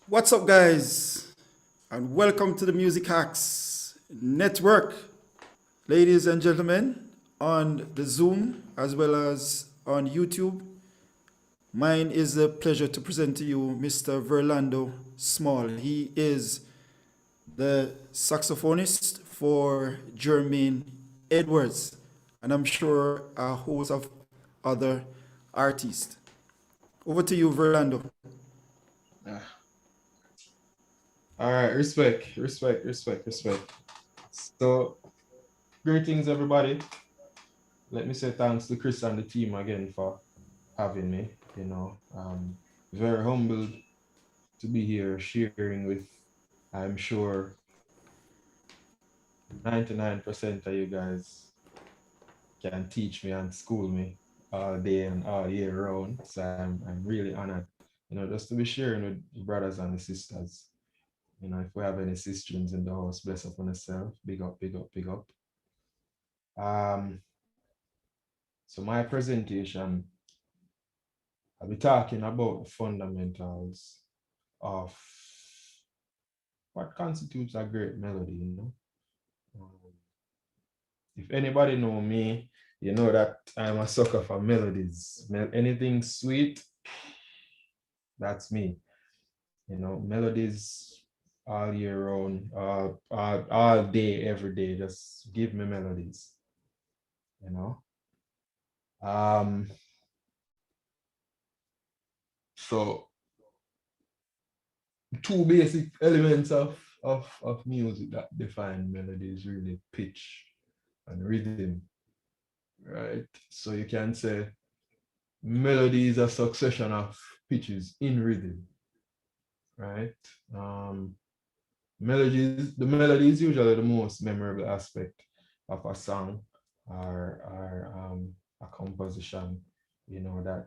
What's up, guys? And welcome to the Music Hacks Network. Ladies and gentlemen, on the Zoom as well as on YouTube, mine is a pleasure to present to you Mr. Verlando Small. He is the saxophonist for Jermaine Edwards, and I'm sure a host of other artists. Over to you, Verlando. Ah, all right, respect. So, greetings, everybody. Let me say thanks to Chris and the team again for having me. Very humbled to be here sharing with, I'm sure, 99% of you guys can teach me and school me all day and all year round. So I'm really honored, just to be sharing with the brothers and the sisters. If we have any sistrins in the house, bless up on yourself. Big up, big up, big up. Um, so my presentation, I'll be talking about the fundamentals of what constitutes a great melody. Um, if anybody know me, you know that I'm a sucker for melodies. Anything sweet, that's me. Melodies all year round, all day, every day. Just give me melodies, you know. Um, so two basic elements of music that define melody is really pitch and rhythm, right? So you can say melody is a succession of pitches in rhythm, right? Um, the melody is usually the most memorable aspect of a song or a composition, that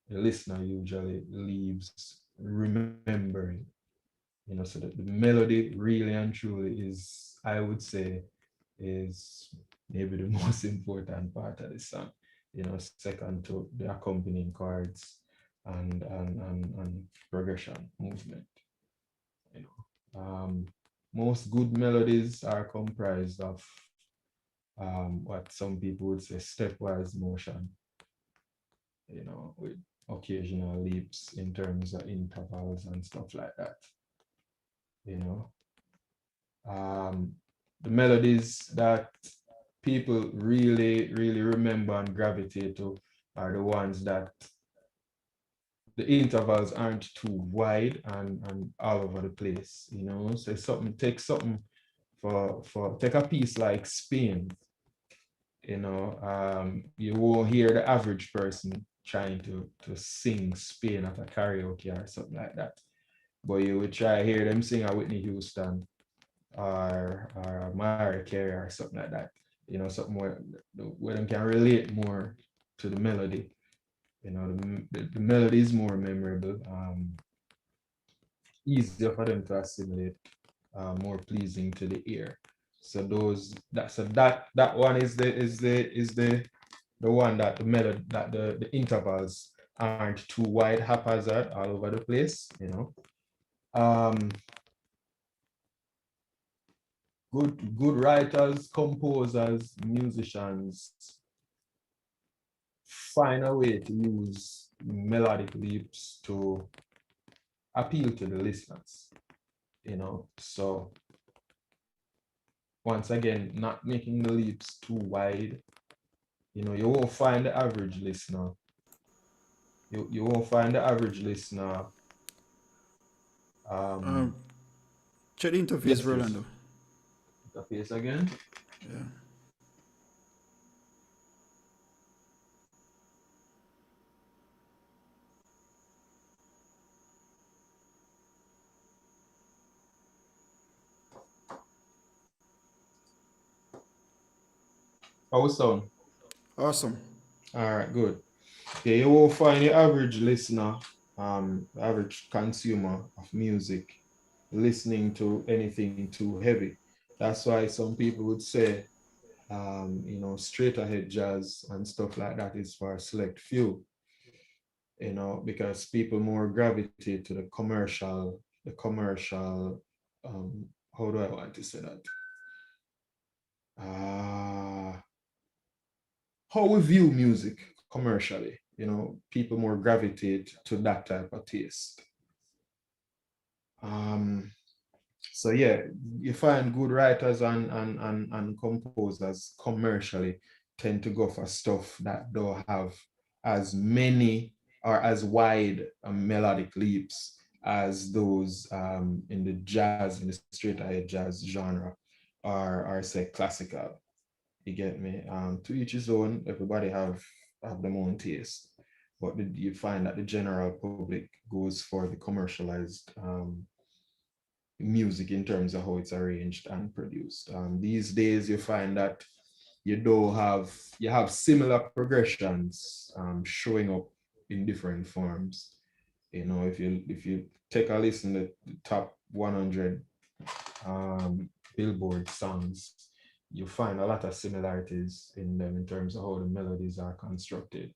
the listener usually leaves remembering. So that the melody really and truly is, I would say, is maybe the most important part of the song. Second to the accompanying chords and progression movement. You Most good melodies are comprised of what some people would say stepwise motion. With occasional leaps in terms of intervals and stuff like that. You know, um, the melodies that people really, really remember and gravitate to are the ones that the intervals aren't too wide and all over the place. So something take a piece like Spain. You won't hear the average person trying to sing Spain at a karaoke or something like that. But you would try hear them sing a Whitney Houston or Mariah Carey or something like that. Something where them can relate more to the melody. The melody is more memorable, easier for them to assimilate, more pleasing to the ear. So that one is the one that the melody that the intervals aren't too wide haphazard all over the place. Um, good writers, composers, musicians find a way to use melodic leaps to appeal to the listeners. So once again, not making the leaps too wide. You won't find the average listener. You won't find the average listener. Um, Um, Check the interface, yes, Chris. Verlando. Interface again. Yeah. Our sound. Awesome. All right, good. Okay, you won't find the average listener, average consumer of music listening to anything too heavy. That's why some people would say, straight ahead jazz and stuff like that is for a select few. you know, because people more gravitate to the commercial, how do I want to say that? How we view music commercially, you know, people more gravitate to that type of taste. So yeah, you find good writers and composers commercially tend to go for stuff that don't have as many or as wide melodic leaps as those in the jazz, in the straight ahead jazz genre, or say classical. You get me? To each his own. Everybody have their own taste, but you find that the general public goes for the commercialized music in terms of how it's arranged and produced. These days, you find that you have similar progressions showing up in different forms. You know, if you take a listen to the top 100 Billboard songs, you find a lot of similarities in them in terms of how the melodies are constructed,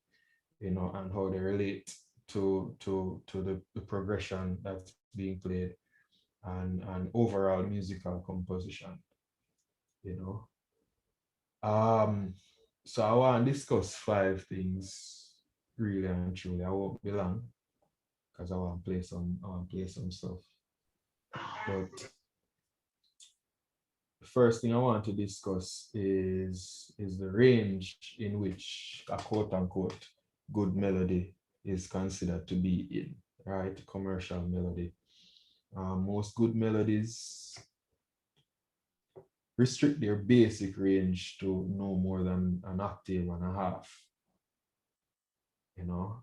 you know, and how they relate to the progression that's being played and overall musical composition, you know. Um, so I want to discuss 5 things really and truly. I won't be long because I want to play some stuff. But the first thing I want to discuss is the range in which a quote unquote good melody is considered to be in, right? Commercial melody. Most good melodies restrict their basic range to no more than an octave and a half, you know.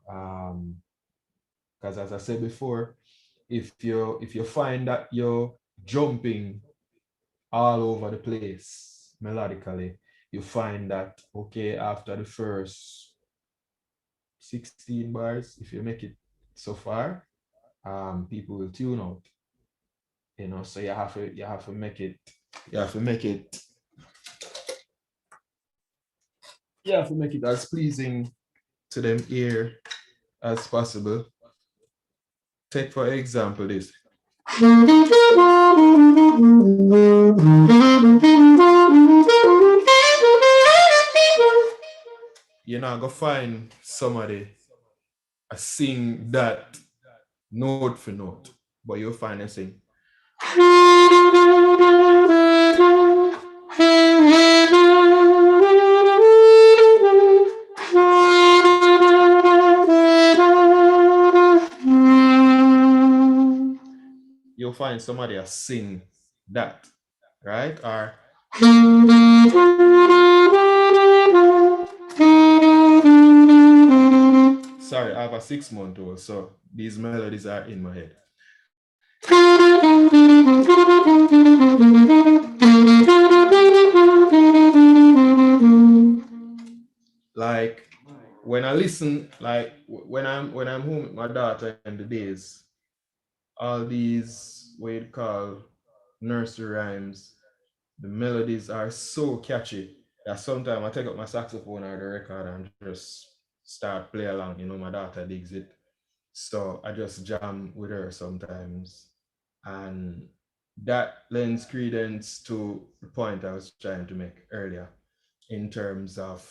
Because as I said before, if you find that you're jumping all over the place melodically, you find that okay, after the first 16 bars, if you make it so far, people will tune out. You know, so you have to make it you have to make it you have to make it as pleasing to them ear as possible. Take for example this. You're not gonna find somebody sing that note for note, but you'll find them sing. You'll find somebody sing that, right? Or sorry, I have a 6-month-old, so these melodies are in my head. Like when I listen, like when I'm home with my daughter in the days, all these what you call nursery rhymes, the melodies are so catchy that sometimes I take up my saxophone or the record and just start play along. You know, my daughter digs it, so I just jam with her sometimes, and that lends credence to the point I was trying to make earlier in terms of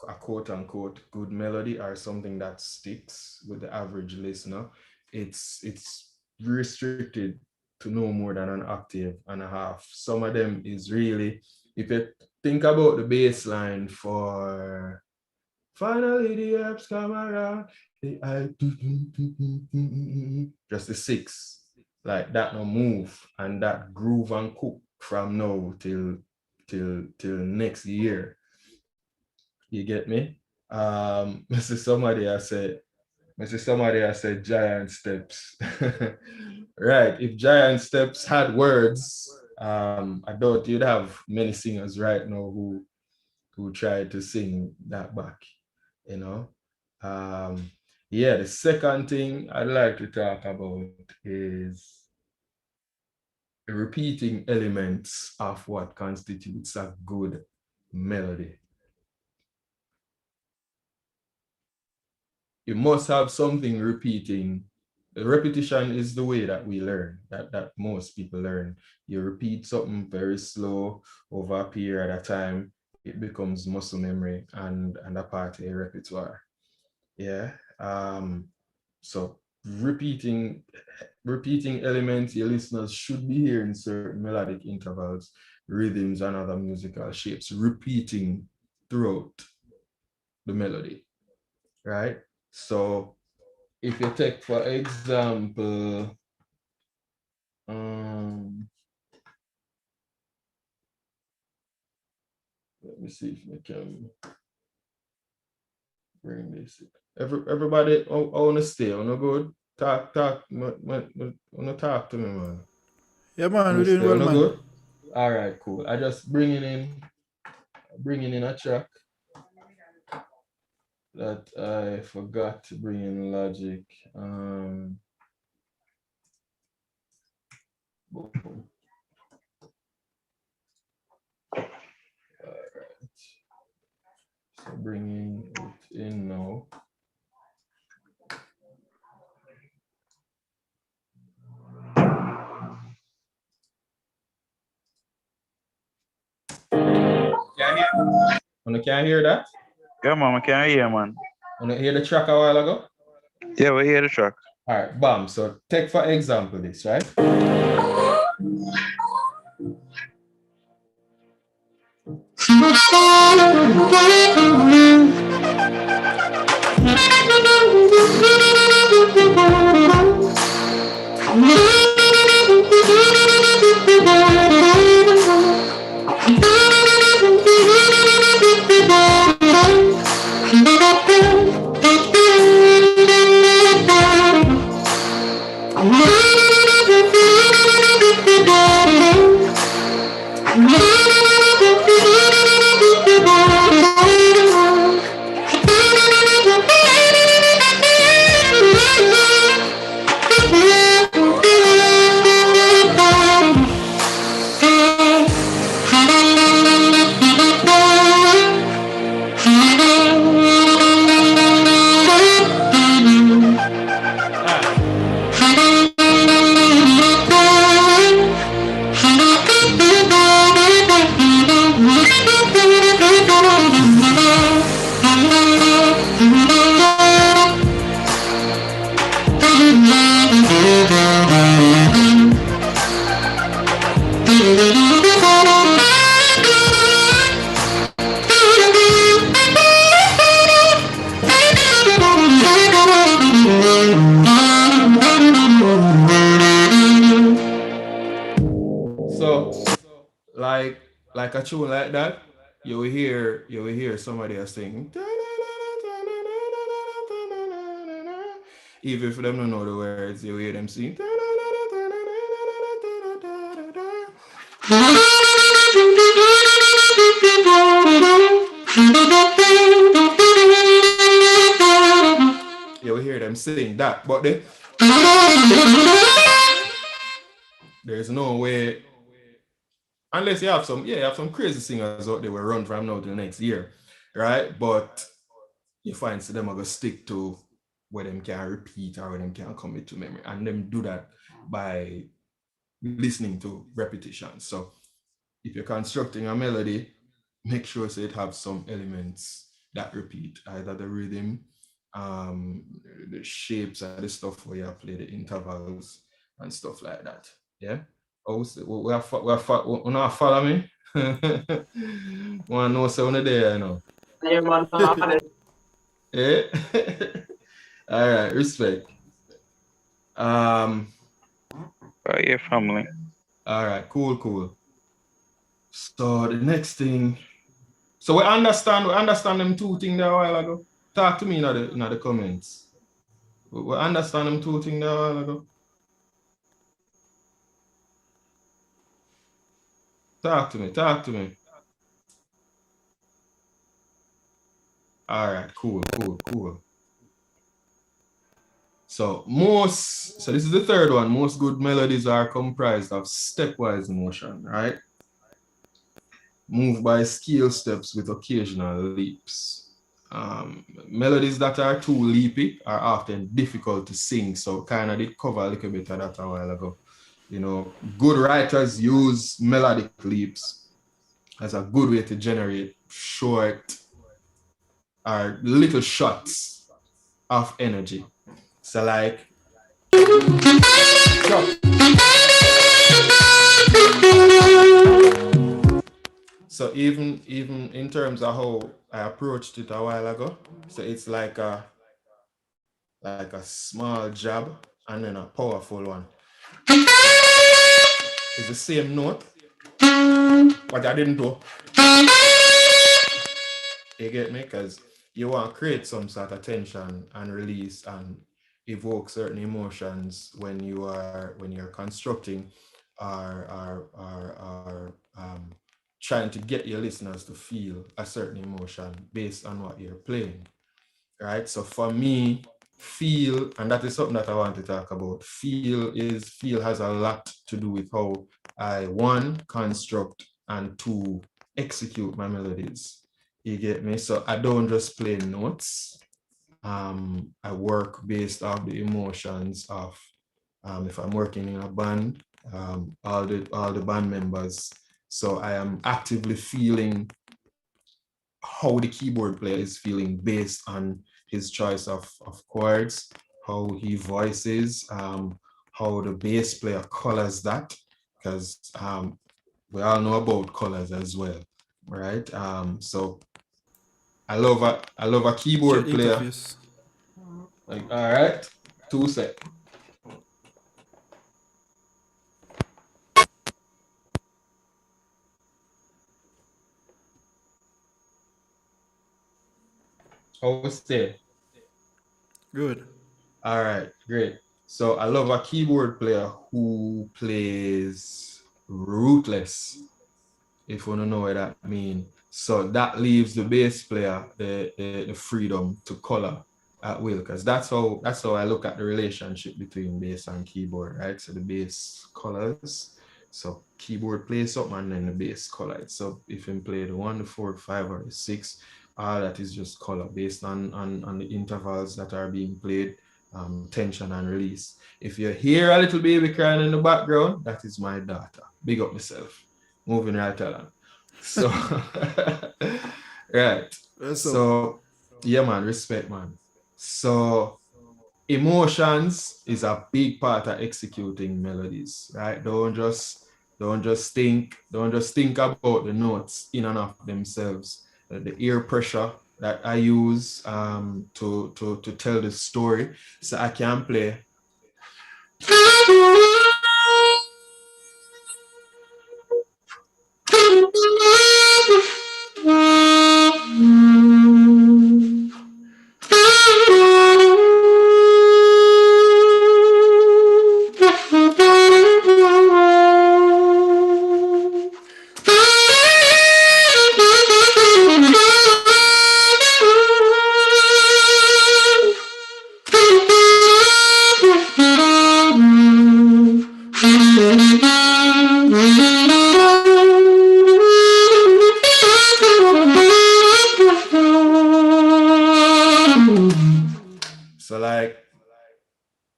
a quote unquote good melody or something that sticks with the average listener. It's restricted to no more than an octave and a half. Some of them is really, if you think about the bass line for finally the apps come around, just the 6, like that no move and that groove and cook from now till next year. You get me? Mr. Somebody I said giant steps. Right. If giant steps had words, I doubt you'd have many singers right now who try to sing that back, you know. Yeah, the second thing I'd like to talk about is the repeating elements of what constitutes a good melody. you must have something repeating. Repetition is the way that we learn, that most people learn. You repeat something very slow over a period of time, it becomes muscle memory and a part of your repertoire. Yeah. So repeating elements, your listeners should be hearing certain melodic intervals, rhythms, and other musical shapes repeating throughout the melody, right? So if you take, for example, let me see if I can bring this. Everybody, I want to stay. I want to go talk. Want to talk to me, man. Yeah, man, Want we're to doing stay? well, Want to man. go? All right, cool. I just bringing in a track that I forgot to bring in Logic. Boom. All right. So bringing it in now. Can you hear that? Yeah, man, I can hear, man. Want to hear the track a while ago? Yeah, we hear the track. All right, bam. So take for example this, right? So, like a tune like that, you will hear somebody else sing. Even if them don't know the words, you will hear them sing. You will hear them sing that, but there's no way, unless you have some crazy singers out there will run from now to the next year, right? But you find some them are gonna stick to where them can repeat or where them can commit to memory, and them do that by listening to repetition. So if you're constructing a melody, make sure so it have some elements that repeat, either the rhythm, the shapes and the stuff where you play the intervals and stuff like that. Yeah. Also, we are follow me. One know so there, you know. Yeah. All right, respect. Oh, yeah, family. All right, cool. So the next thing, so we understand them two things there a while ago. Talk to me in the comments. We understand them two things there a while ago. Talk to me. All right, cool. So this is the third one. Most good melodies are comprised of stepwise motion, right? Moved by scale steps with occasional leaps. melodies that are too leapy are often difficult to sing. So kind of did cover a little bit of that a while ago. You know, good writers use melodic leaps as a good way to generate short or little shots of energy. So like, so even in terms of how I approached it a while ago, so it's like a small jab and then a powerful one. It's the same note, but I didn't do. You get me? Because you want to create some sort of tension and release and evoke certain emotions when you're constructing or trying to get your listeners to feel a certain emotion based on what you're playing. Right? So for me, feel, and that is something that I want to talk about. Feel has a lot to do with how I, one, construct, and two, execute my melodies. You get me? So I don't just play notes. I work based off the emotions of, if I'm working in a band, all the band members. So I am actively feeling how the keyboard player is feeling based on his choice of chords, how he voices, how the bass player colors that, because we all know about colors as well, right? So I love a Check keyboard the player. interface. Like, all right, 2 sec. Oh, stay. Good. All right, great. So I love a keyboard player who plays rootless, if you don't know what that means. So that leaves the bass player the freedom to color at will, because that's how I look at the relationship between bass and keyboard, right? So the bass colors, so keyboard plays something and then the bass color it. So if you play the 1, the 4, 5, or the 6, all that is just color based on the intervals that are being played, tension and release. If you hear a little baby crying in the background, that is my daughter. Big up myself. Moving right along. So, right. That's up. So, yeah, man, respect, man. So, emotions is a big part of executing melodies, right? Don't just think about the notes in and of themselves. The ear pressure that I use to tell the story. So I can play. So like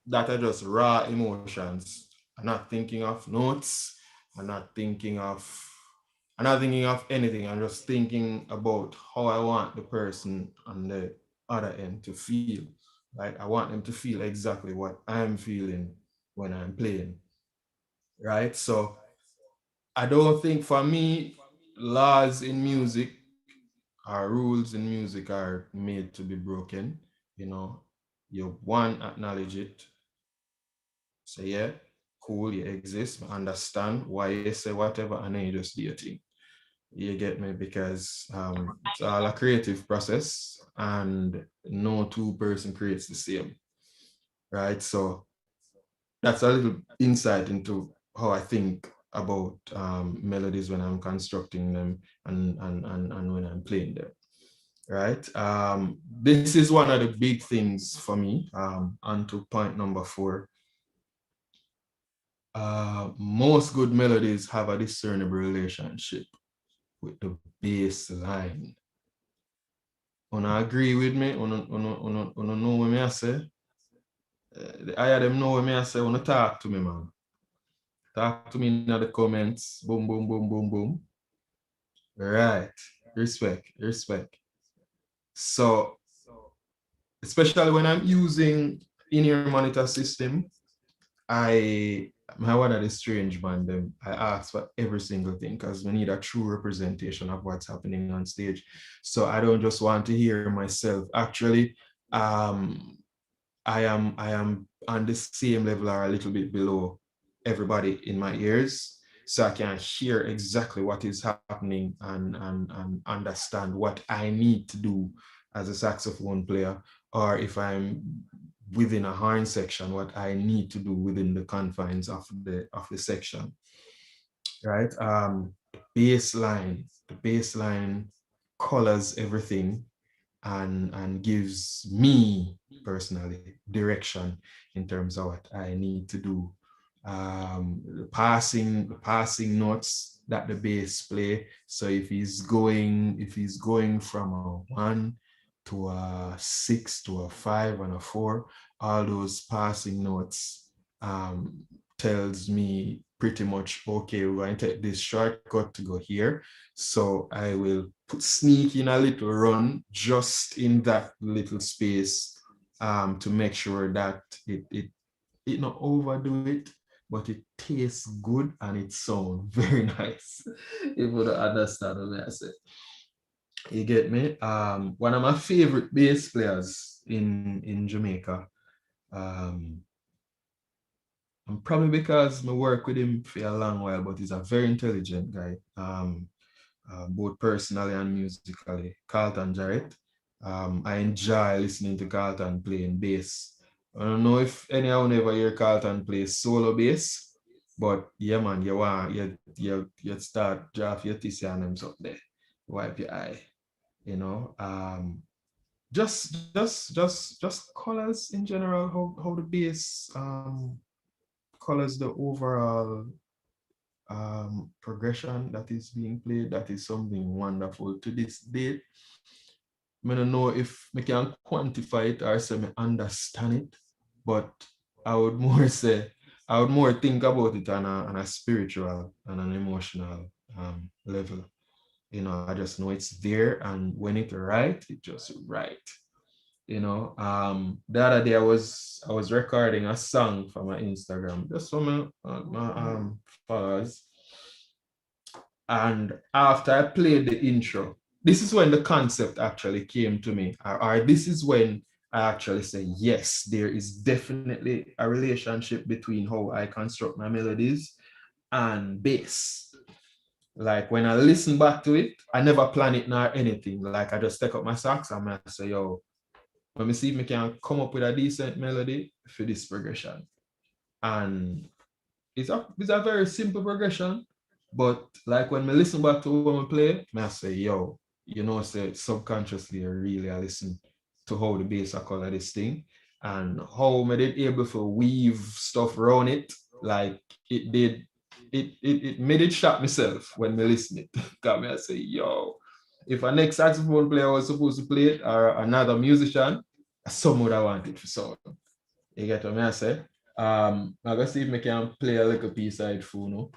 that are just raw emotions. I'm not thinking of notes. I'm not thinking of anything. I'm just thinking about how I want the person on the other end to feel. Like I want them to feel exactly what I'm feeling when I'm playing. Right. So I don't think for me, laws in music or rules in music are made to be broken. You know, you one, acknowledge it. Say, yeah, cool, you exist, understand why you say whatever, and then you just do your thing. You get me? Because it's all a creative process and no two-person creates the same, right? So that's a little insight into how I think about melodies when I'm constructing them and when I'm playing them, right? This is one of the big things for me. On to point number 4. Most good melodies have a discernible relationship with the bass line. Wanna agree with me? Wanna know what me I say? The higher them know what me I say, wanna talk to me, man. Talk to me in the comments. Boom, boom, boom, boom, boom. Right. Respect. So, especially when I'm using in-ear monitor system, I one of the strange man them. I ask for every single thing because we need a true representation of what's happening on stage. So I don't just want to hear myself. Actually, I am on the same level or a little bit below everybody in my ears, so I can hear exactly what is happening and understand what I need to do as a saxophone player, or if I'm within a horn section, what I need to do within the confines of the section. Right? The bass line colors everything and gives me personally direction in terms of what I need to do. The passing notes that the bass play. So if he's going from a 1 to a 6 to a 5 and a 4, all those passing notes tells me pretty much, okay, we're going to take this shortcut to go here. So I will sneak in a little run just in that little space to make sure that it not overdo it, but it tastes good and it sounds very nice. If you don't understand what I say. You get me? One of my favorite bass players in Jamaica, and probably because I work with him for a long while, but he's a very intelligent guy, both personally and musically. Carlton Jarrett. I enjoy listening to Carlton playing bass. I don't know if anyone ever hear Carlton play solo bass, but yeah, man, you start draft your tissue and them up there, wipe your eye, you know. Just colors in general, how the bass colors the overall progression that is being played. That is something wonderful to this date. I don't know if I can quantify it or say I understand it, but I would more think about it on a spiritual and an emotional level. You know, I just know it's there, and when it's right, it just right. You know, the other day I was recording a song for my Instagram, just for my followers. And after I played the intro, this is when the concept actually came to me, or this is when I actually say, yes, there is definitely a relationship between how I construct my melodies and bass. Like when I listen back to it, I never plan it nor anything. Like I just take up my sax and I say, yo, let me see if I can come up with a decent melody for this progression. And it's a very simple progression, but like when I listen back to when I play, I say, yo, you know, say subconsciously I listen to how the bass are color this thing and how I did able to weave stuff around it. Like it made it shock myself when I listen it. Because I say, yo, if a next saxophone player was supposed to play it or another musician, some would have wanted for sound. You get what I say? I'm gonna see if I can play a little piece of it for you.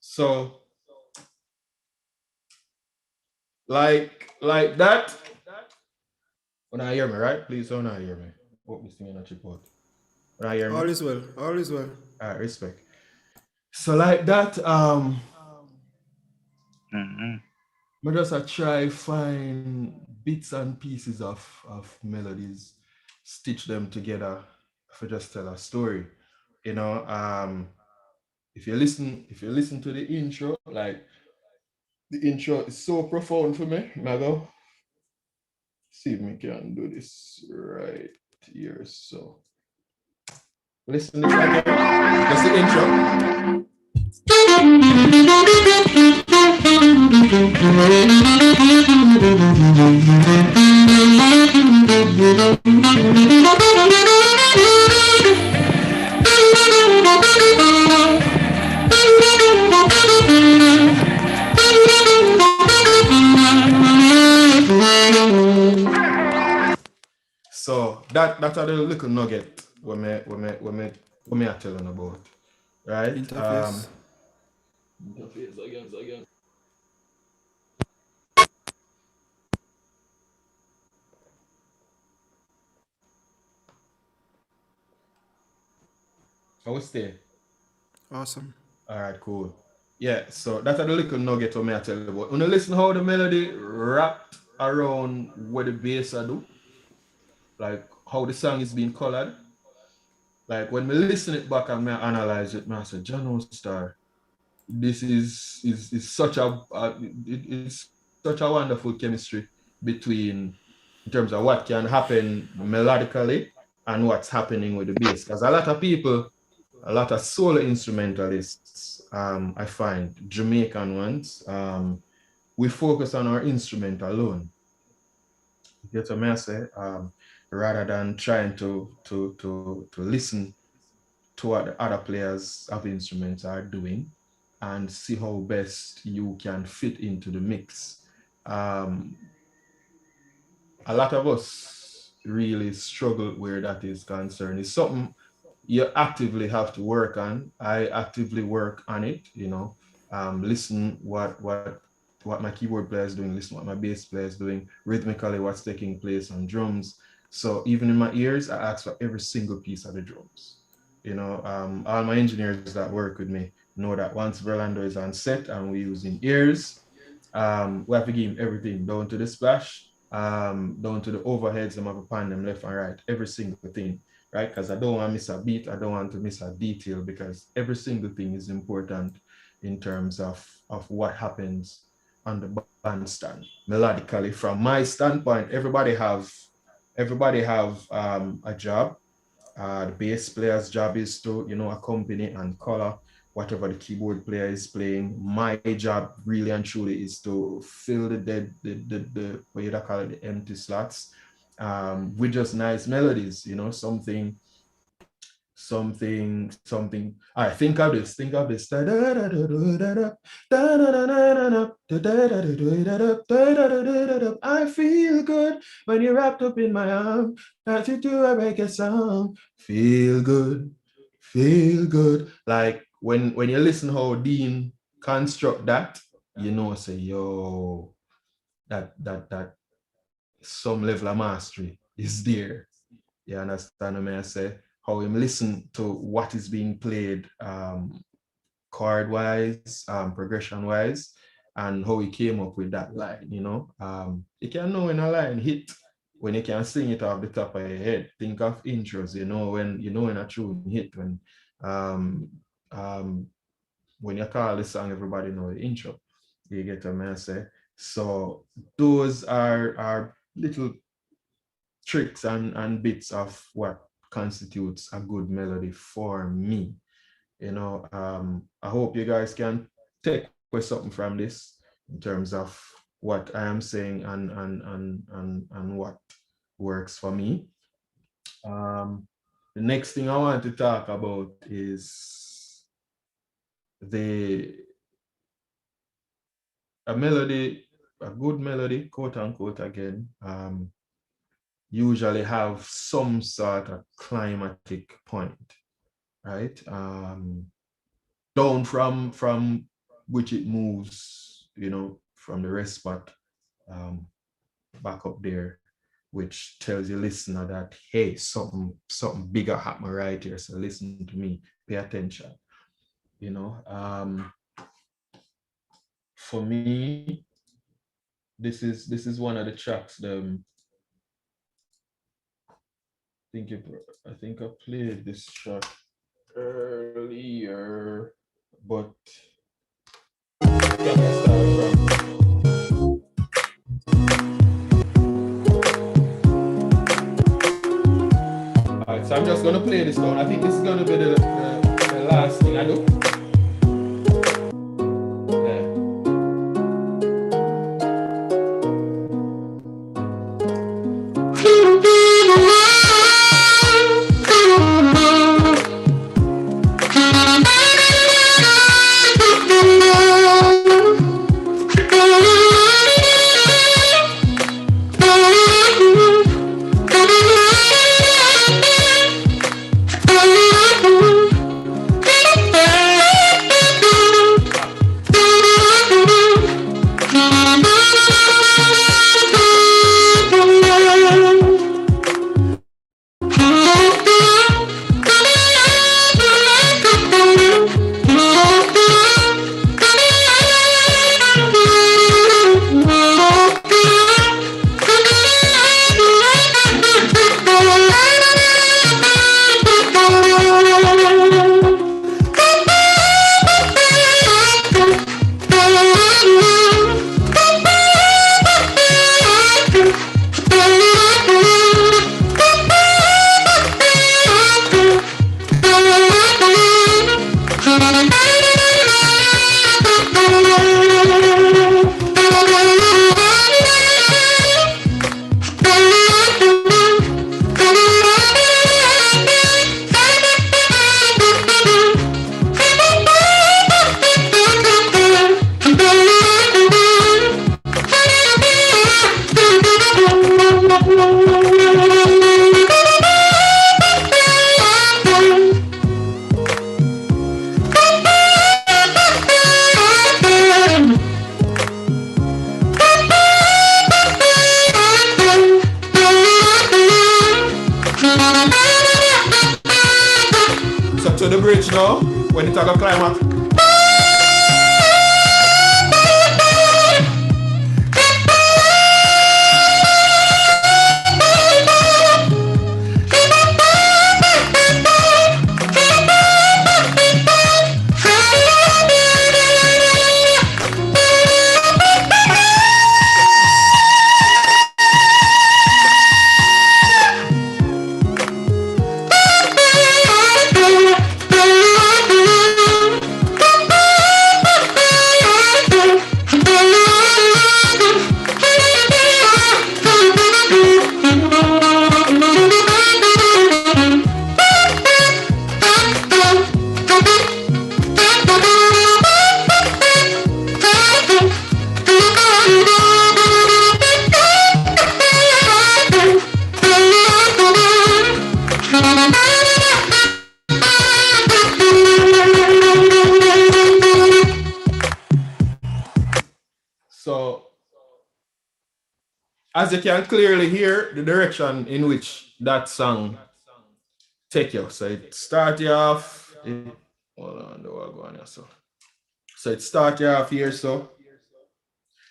So like that. When I hear me, right? Please don't hear me. Hope this thing not chip out. When I hear me. All is well. All is well. All right, respect. So like that, I just try find bits and pieces of melodies, stitch them together for just tell a story. You know, if you listen to the intro, like the intro is so profound for me. I go see if we can do this right here. So listen to this again. That's the intro. So that's a little nugget when me are telling about, right? Interface. Interface again. I will stay. Awesome. All right, cool. Yeah, so that's a little nugget when me I tell you about. When you listen how the melody wrapped around what the bass I do, like how the song is being colored. Like when we listen it back and me analyze it, I say, John Star, this is such it's such a wonderful chemistry between in terms of what can happen melodically and what's happening with the bass. Because a lot of people, a lot of solo instrumentalists, I find Jamaican ones, we focus on our instrument alone. You get what I say? Rather than trying to listen to what the other players of instruments are doing and see how best you can fit into the mix. A lot of us really struggle where that is concerned. It's something you actively have to work on. I actively work on it, listen what my keyboard player is doing, listen what my bass player is doing, rhythmically what's taking place on drums. So even in my ears, I ask for every single piece of the drums. All my engineers that work with me know that once Verlando is on set and we're using ears, we have to give him everything down to the splash, down to the overheads, I'm have to pan them left and right, every single thing, right? Because I don't want to miss a beat, I don't want to miss a detail, because every single thing is important in terms of what happens on the bandstand. Melodically, from my standpoint, everybody have a job. The bass player's job is to, accompany and color whatever the keyboard player is playing. My job really and truly is to fill the what you call it, the empty slots, with just nice melodies, something something. All right, think of this. I feel good when you're wrapped up in my arm. As you do a reggae song. Feel good. Like when you listen how Dean construct that, you know, say, yo, that some level of mastery is there. You understand what I say? How him listen to what is being played chord wise, progression wise, and how he came up with that line, you know. You can know when a line hit, when you can sing it off the top of your head. Think of intros, you know, when a tune hit, when you call the song, everybody know the intro. You get what I say? So those are little tricks and bits of what constitutes a good melody for me. You know, I hope you guys can take away something from this in terms of what I am saying and what works for me. The next thing I want to talk about is a good melody, quote unquote again, usually have some sort of climatic point, right? Down from which it moves, you know, from the rest spot back up there, which tells your listener that, hey, something bigger happening right here. So listen to me, pay attention. You know, for me, this is one of the tracks. I think I played this track earlier, but alright, so I'm just gonna play this down. I think this is gonna be the last thing I do. To the bridge now, when you talk a climax. as you can clearly hear, the direction in which that song take you. So it start you off. Hold on, do I go on here? So it start you off here, so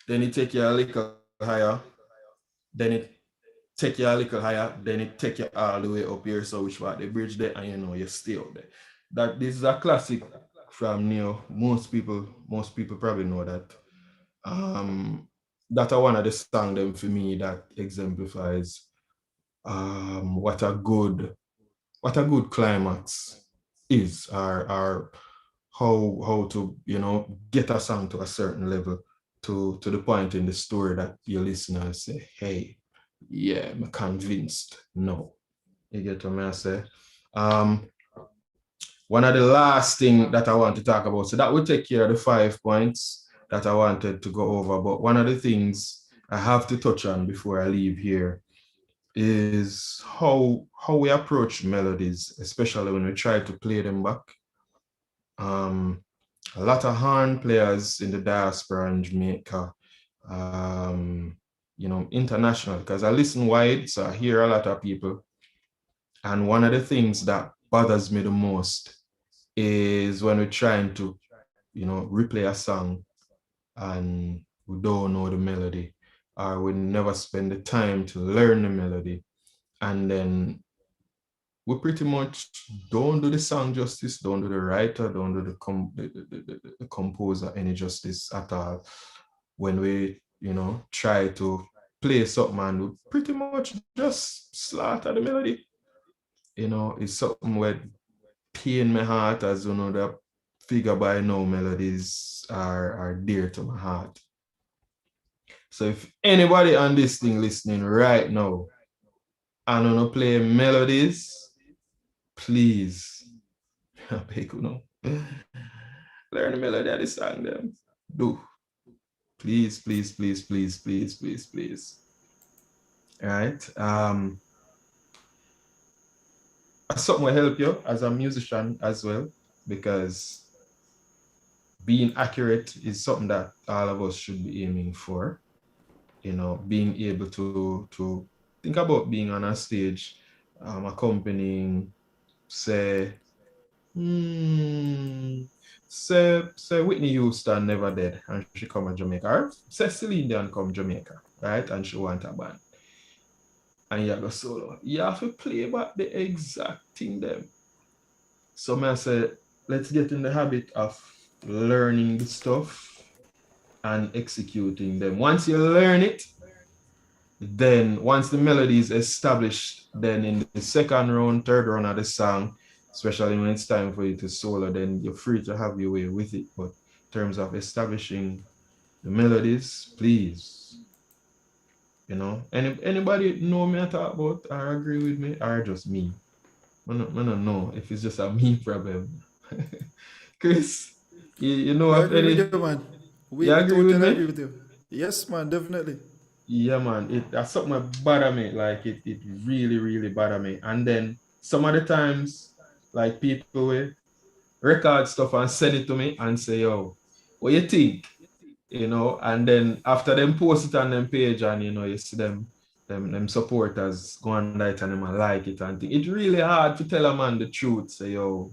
then it take you a little higher, then it take you a little higher, then it take you all the way up here, so which part the bridge there, and you know you stay up there. That this is a classic from Neo. Most people probably know that. That are one of the songs them for me that exemplifies what a good climax is, or how to, you know, get a song to a certain level, to the point in the story that your listeners say, hey, yeah, I'm convinced. No. You get what I say? One of the last thing that I want to talk about, so that would take care of the 5 points that I wanted to go over, but one of the things I have to touch on before I leave here is how we approach melodies, especially when we try to play them back. A lot of horn players in the diaspora in Jamaica, you know, international, because I listen wide, so I hear a lot of people. And one of the things that bothers me the most is when we're trying to, you know, replay a song and we don't know the melody, or we never spend the time to learn the melody, and then we pretty much don't do the song justice, don't do the writer, don't do the composer any justice at all when we, you know, try to play something and we pretty much just slaughter the melody. You know, it's something where pain my heart, as you know, the figure by now melodies are dear to my heart. So if anybody on this thing listening right now and wanna play melodies, please, I beg you know, learn the melody of the song them. Do. Please, please, please, please, please, please, please. All right. Something will help you as a musician as well, because being accurate is something that all of us should be aiming for. You know, being able to think about being on a stage, accompanying, say, say Whitney Houston never dead and she come to Jamaica, or say Celine Dion come Jamaica, right? And she want a band. And you go solo. You have to play back the exact thing them. So I say, let's get in the habit of learning the stuff and executing them. Once you learn it, then once the melody is established, then in the second round, third round of the song, especially when it's time for you to solo, then you're free to have your way with it. But in terms of establishing the melodies, please, you know, anybody know me I talk about or agree with me, or just me? I don't know if it's just a me problem. Chris, you know We of agree with any? you, man. You We agree with totally agree me? with you. Yes, man, definitely. Yeah, man. That's something that bother me. Like it really, really bother me. And then some of the times, like people will record stuff and send it to me and say, yo, what you think? You know, and then after them post it on them page and you know, you see them supporters go on that and them like it and think. It's really hard to tell a man the truth. Say, yo,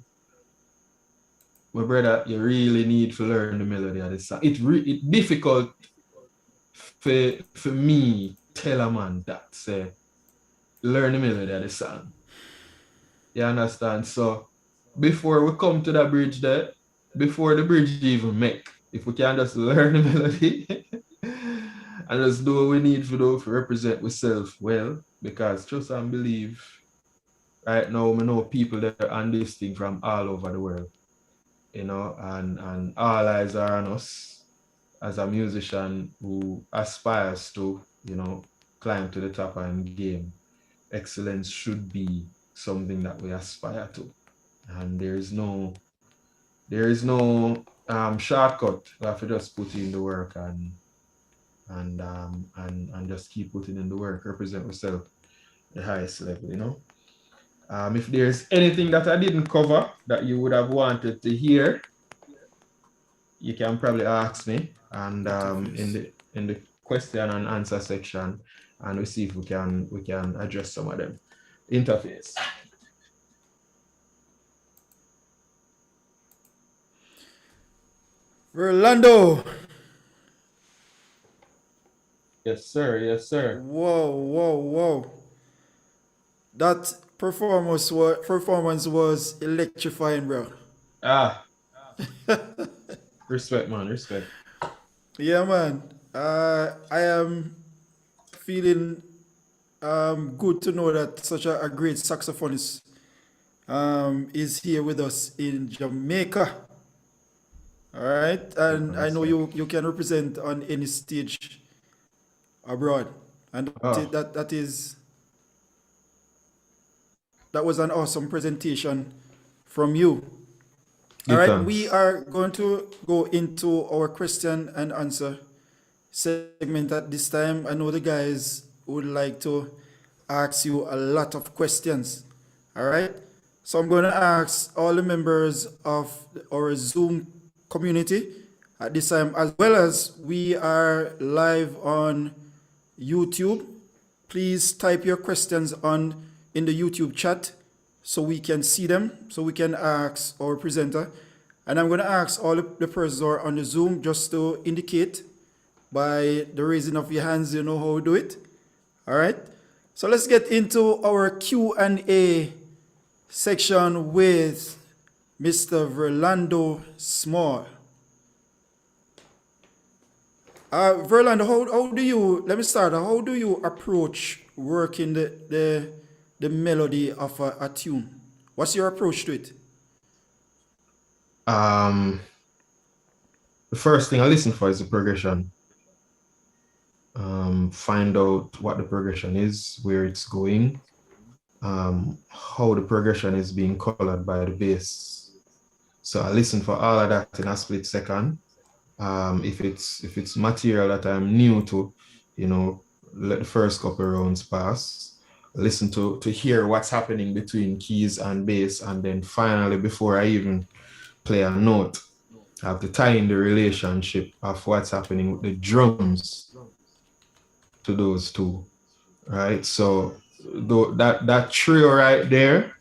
my brother, you really need to learn the melody of the song. It's difficult for me tell a man that say learn the melody of the song. You understand? So before we come to the bridge there, before the bridge even make, if we can just learn the melody and just do what we need to do to represent ourselves well, because trust and believe, right now we know people that are on this thing from all over the world, you know, and all eyes are on us as a musician who aspires to, you know, climb to the top and game. Excellence should be something that we aspire to. And there is no shortcut. We have to just put in the work and just keep putting in the work, represent yourself the highest level, you know. If there's anything that I didn't cover that you would have wanted to hear, you can probably ask me, and Interface. in the question and answer section, and we see if we can address some of them. Interface. Verlando. Yes, sir. Yes, sir. Whoa. That performance was electrifying, bro. Respect, man. Respect. Yeah, man. I am feeling good to know that such a great saxophonist is here with us in Jamaica. All right, and I know you can represent on any stage abroad, and that was an awesome presentation from you. All right, we are going to go into our question and answer segment at this time. I know the guys would like to ask you a lot of questions. All right, so I'm going to ask all the members of our Zoom community at this time, as well as we are live on YouTube. Please type your questions in the YouTube chat so we can see them, so we can ask our presenter. And I'm going to ask all the persons who are on the Zoom just to indicate by the raising of your hands, you know how we do it. All right. So let's get into our Q&A section with Mr. Verlando Small. Verlando, how do you, let me start, how do you approach working the melody of a tune? What's your approach to it? The first thing I listen for is the progression. Find out what the progression is, where it's going, how the progression is being colored by the bass. So I listen for all of that in a split second. If it's material that I'm new to, let the first couple rounds pass. Listen to hear what's happening between keys and bass, and then finally, before I even play a note, I have to tie in the relationship of what's happening with the drums to those two, right? So that trio right there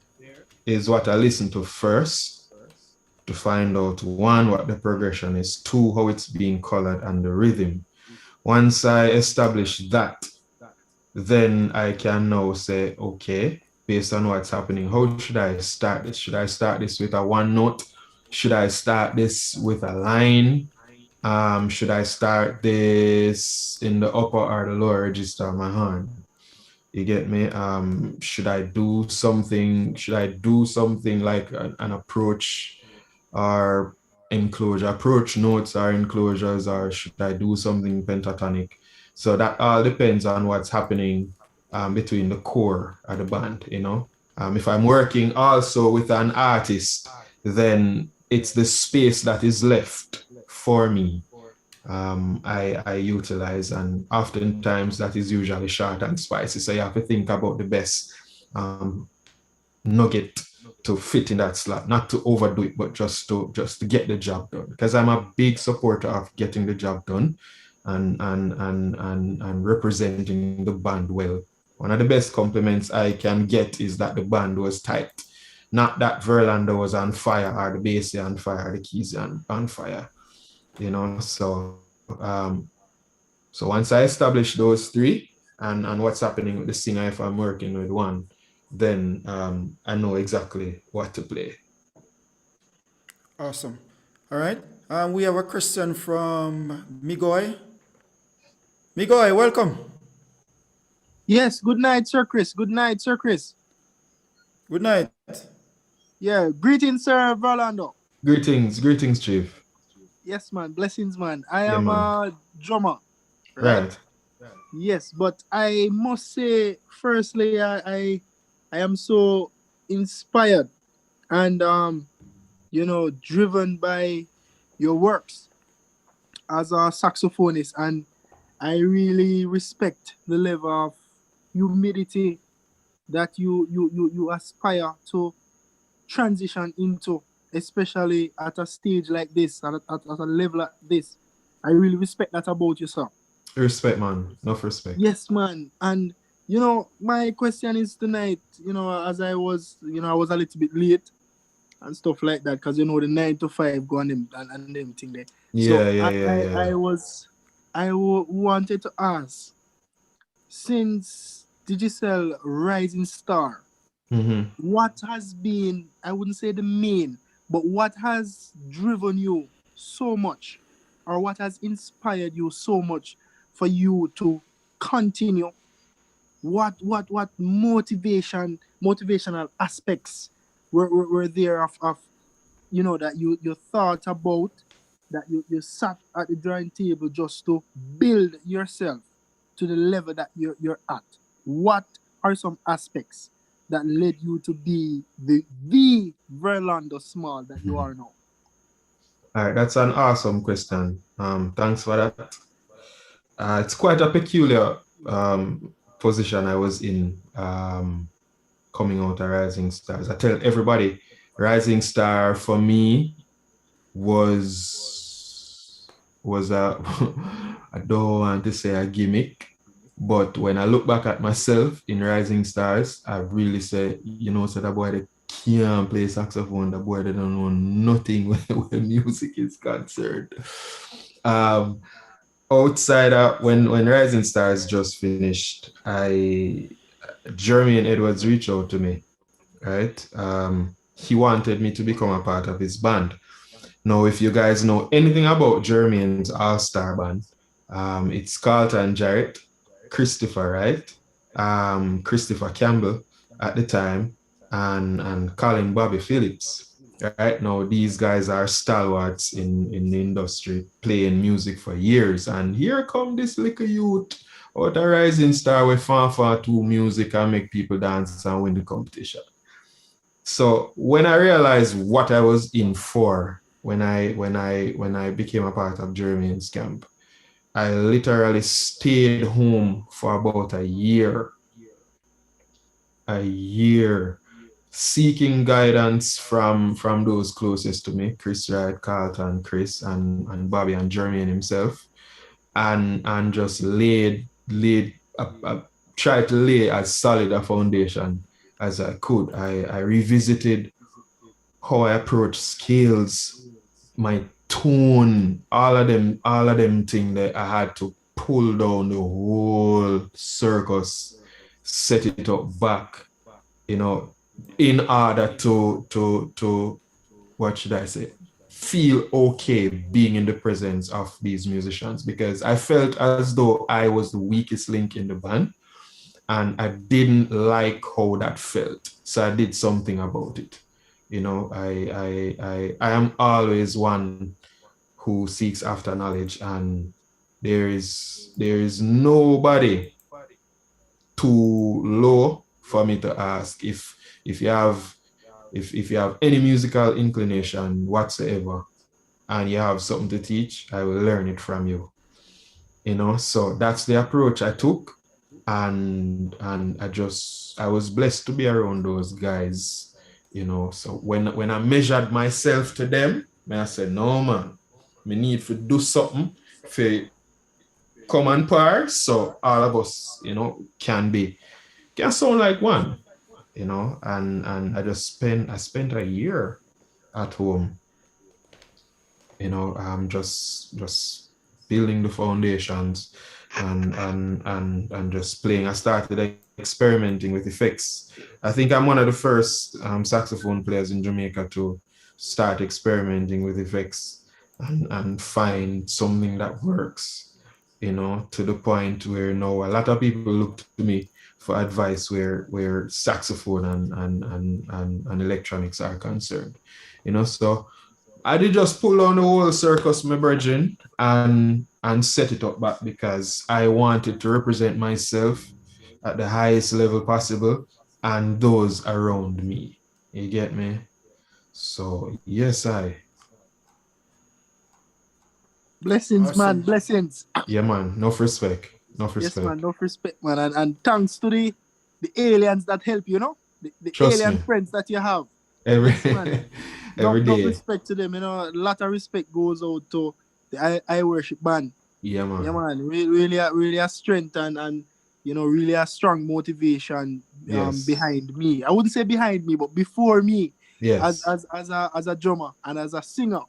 is what I listen to first to find out, one, what the progression is, two, how it's being colored, and the rhythm. Once I establish that, then I can now say, okay, based on what's happening, how should I start this? Should I start this with a one note? Should I start this with a line? Should I start this in the upper or the lower register of my hand? You get me? Should I do something like an approach or enclosure, approach notes or enclosures, or should I do something pentatonic? So that all depends on what's happening between the core of the band, If I'm working also with an artist, then it's the space that is left for me. I utilize, and oftentimes that is usually short and spicy. So you have to think about the best nugget to fit in that slot, not to overdo it, but just to get the job done. Because I'm a big supporter of getting the job done and representing the band well. One of the best compliments I can get is that the band was tight. Not that Verlando was on fire, or the bass on fire, or the keys on fire. So once I establish those three and what's happening with the singer, if I'm working with one, then I know exactly what to play. Awesome. All right. We have a question from Migoy. Migoy, welcome. Yes, good night, Sir Chris. Good night, Sir Chris. Good night. Yeah, greetings, Sir Verlando. Greetings, Chief. Yes, man. Blessings, man. I am a drummer. Right. Yes, but I must say, firstly, I am so inspired and driven by your works as a saxophonist, and I really respect the level of humility that you aspire to transition into, especially at a stage like this, at a level like this. I really respect that about you, sir. Respect, man. Enough respect. Yes, man. And you know, my question is tonight, you know, as I was, you know, I was a little bit late and stuff like that, because you know the 9 to 5 go on them and them thing there. So I wanted to ask, since Digicel Rising Star, Mm-hmm. what has been, I wouldn't say the main, but what has driven you so much, or what has inspired you so much for you to continue? What motivational aspects were there of you know, that you thought about, that you sat at the drawing table just to build yourself to the level that you're at? What are some aspects that led you to be the Verlando Small that you are now? All right, that's an awesome question. Thanks for that. It's quite a peculiar position I was in, coming out of Rising Stars. I tell everybody, Rising Star for me was a I don't want to say a gimmick, but when I look back at myself in Rising Stars, I really say, you know, so that boy they can't play saxophone, the boy they don't know nothing when music is concerned. Um, Outside of when Rising Stars just finished, Jeremy and Edwards reached out to me, right? He wanted me to become a part of his band. Now, if you guys know anything about Jermaine's all-star band, it's Carlton Jarrett, Christopher Wright, Christopher Campbell at the time, and Colin Bobby Phillips. Right now, these guys are stalwarts in the industry, playing music for years. And here come this little youth out a Rising Star with fanfare to music and make people dance and win the competition. So when I realized what I was in for, when I became a part of Jermaine's camp, I literally stayed home for about a year, seeking guidance from those closest to me, Chris Wright, Carlton, Chris, and Bobby and Jermaine himself, and just tried to lay as solid a foundation as I could. I revisited how I approach scales, my tone, all of them things that I had to pull down the whole circus, set it up back, you know, in order to what should I say, feel okay being in the presence of these musicians, because I felt as though I was the weakest link in the band and I didn't like how that felt. So I did something about it. You know, I am always one who seeks after knowledge, and there is nobody too low for me to ask if you have any musical inclination whatsoever and you have something to teach, I will learn it from you. You know, so that's the approach I took, and I was blessed to be around those guys, you know. So when I measured myself to them, I said, no man, me need to do something for come and par, so all of us, you know, can sound like one, you know. And I spent a year at home, you know, just building the foundations and just playing. I started experimenting with effects. I think I'm one of the first saxophone players in Jamaica to start experimenting with effects and find something that works, you know, to the point where now a lot of people look to me for advice where saxophone and electronics are concerned, you know. So I did just pull on the whole circus, my brethren, and set it up back because I wanted to represent myself at the highest level possible and those around me. You get me? So yes, Blessings, man, Awesome. blessings. yeah, man. Enough respect. Enough Yes, man, respect. no respect, man. And thanks to the aliens that help you, know? The Trust alien me. friends that you have. Every Yes, man. every Enough day. respect to them, you know. A lot of respect goes out to the I Worship band. Yeah, man. Yeah, man. Really a strength and really a strong motivation Yes. behind me. I wouldn't say behind me, but before me, as Yes. as a drummer and as a singer.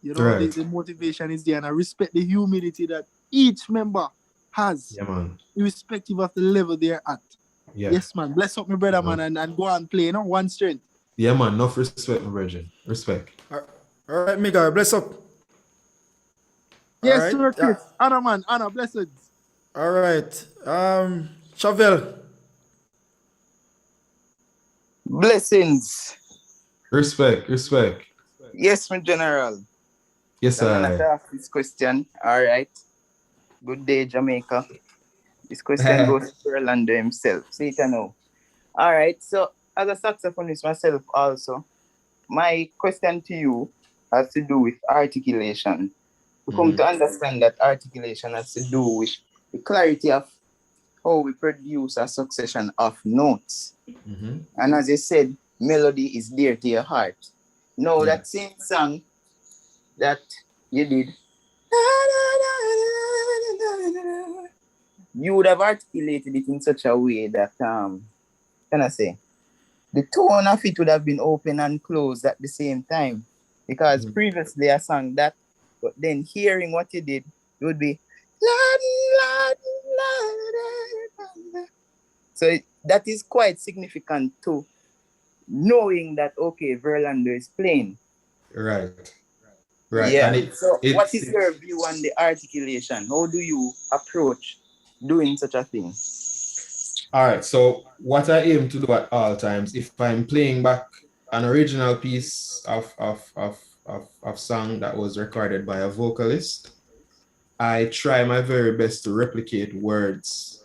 Right. The motivation is there, and I respect the humility that each member has, Yeah, man. irrespective of the level they're at. Yeah. Yes, man. Bless up my brother, Yeah, man, and go and play, one strength. Yeah, man. Enough respect, my brethren. Respect. All right, Miguel, bless up. All Yes, right. sir, Chris. Anna, man. Anna, blessings. All right. Chauvel. Blessings. Respect. Respect. Yes, my general. Yes, So I'm gonna I. ask this question. All right. Good day, Jamaica. This question goes to Verlando himself. See it now. All right. So as a saxophonist myself, also, my question to you has to do with articulation. We come to understand that articulation has to do with the clarity of how we produce a succession of notes. And as I said, melody is dear to your heart. Now, that same song that you did, you would have articulated it in such a way that, can I say, the tone of it would have been open and closed at the same time. Because previously I sang that, but then hearing what you did, it would be, so that is quite significant too, knowing that, okay, Verlando is playing. Right. Right. Yeah. And So what is your view on the articulation? How do you approach doing such a thing? All right. So what I aim to do at all times, if I'm playing back an original piece of song that was recorded by a vocalist, I try my very best to replicate words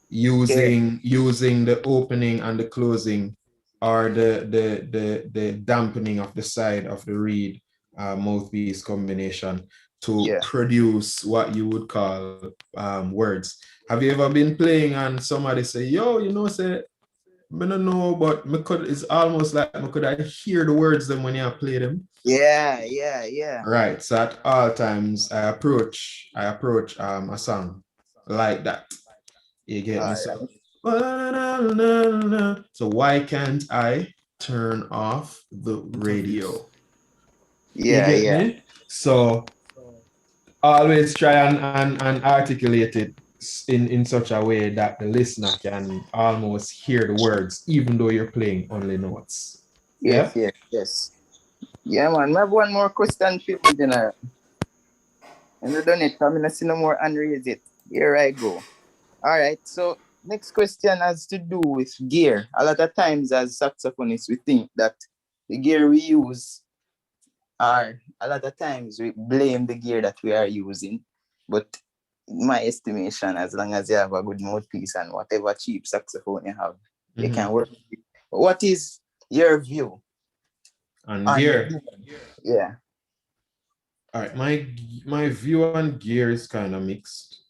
using the opening and the closing, or the dampening of the side of the reed mouthpiece combination to produce what you would call words. Have you ever been playing and somebody say, yo, say, I don't know, but it's almost like I hear the words them when you play them? Yeah. Right. So at all times I approach a song like that. You get me? So why can't I turn off the radio? You get me? So always try and articulate it in such a way that the listener can almost hear the words, even though you're playing only notes. Yes. Yeah, man. I have one more question for you, General. And I done it. I'm going to see no more and raise it. Here I go. All right. So next question has to do with gear. A lot of times as saxophonists, we think that the gear we use are, a lot of times we blame the gear that we are using. But in my estimation, as long as you have a good mouthpiece and whatever cheap saxophone you have, you can work with it. What is your view on gear? Yeah. All right, my view on gear is kind of mixed.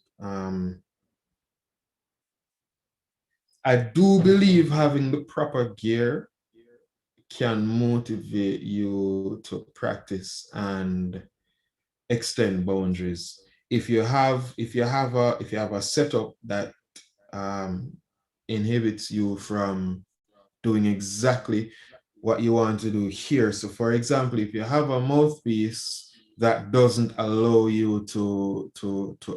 I do believe having the proper gear can motivate you to practice and extend boundaries. If you have a setup that inhibits you from doing exactly what you want to do here. So for example, if you have a mouthpiece that doesn't allow you to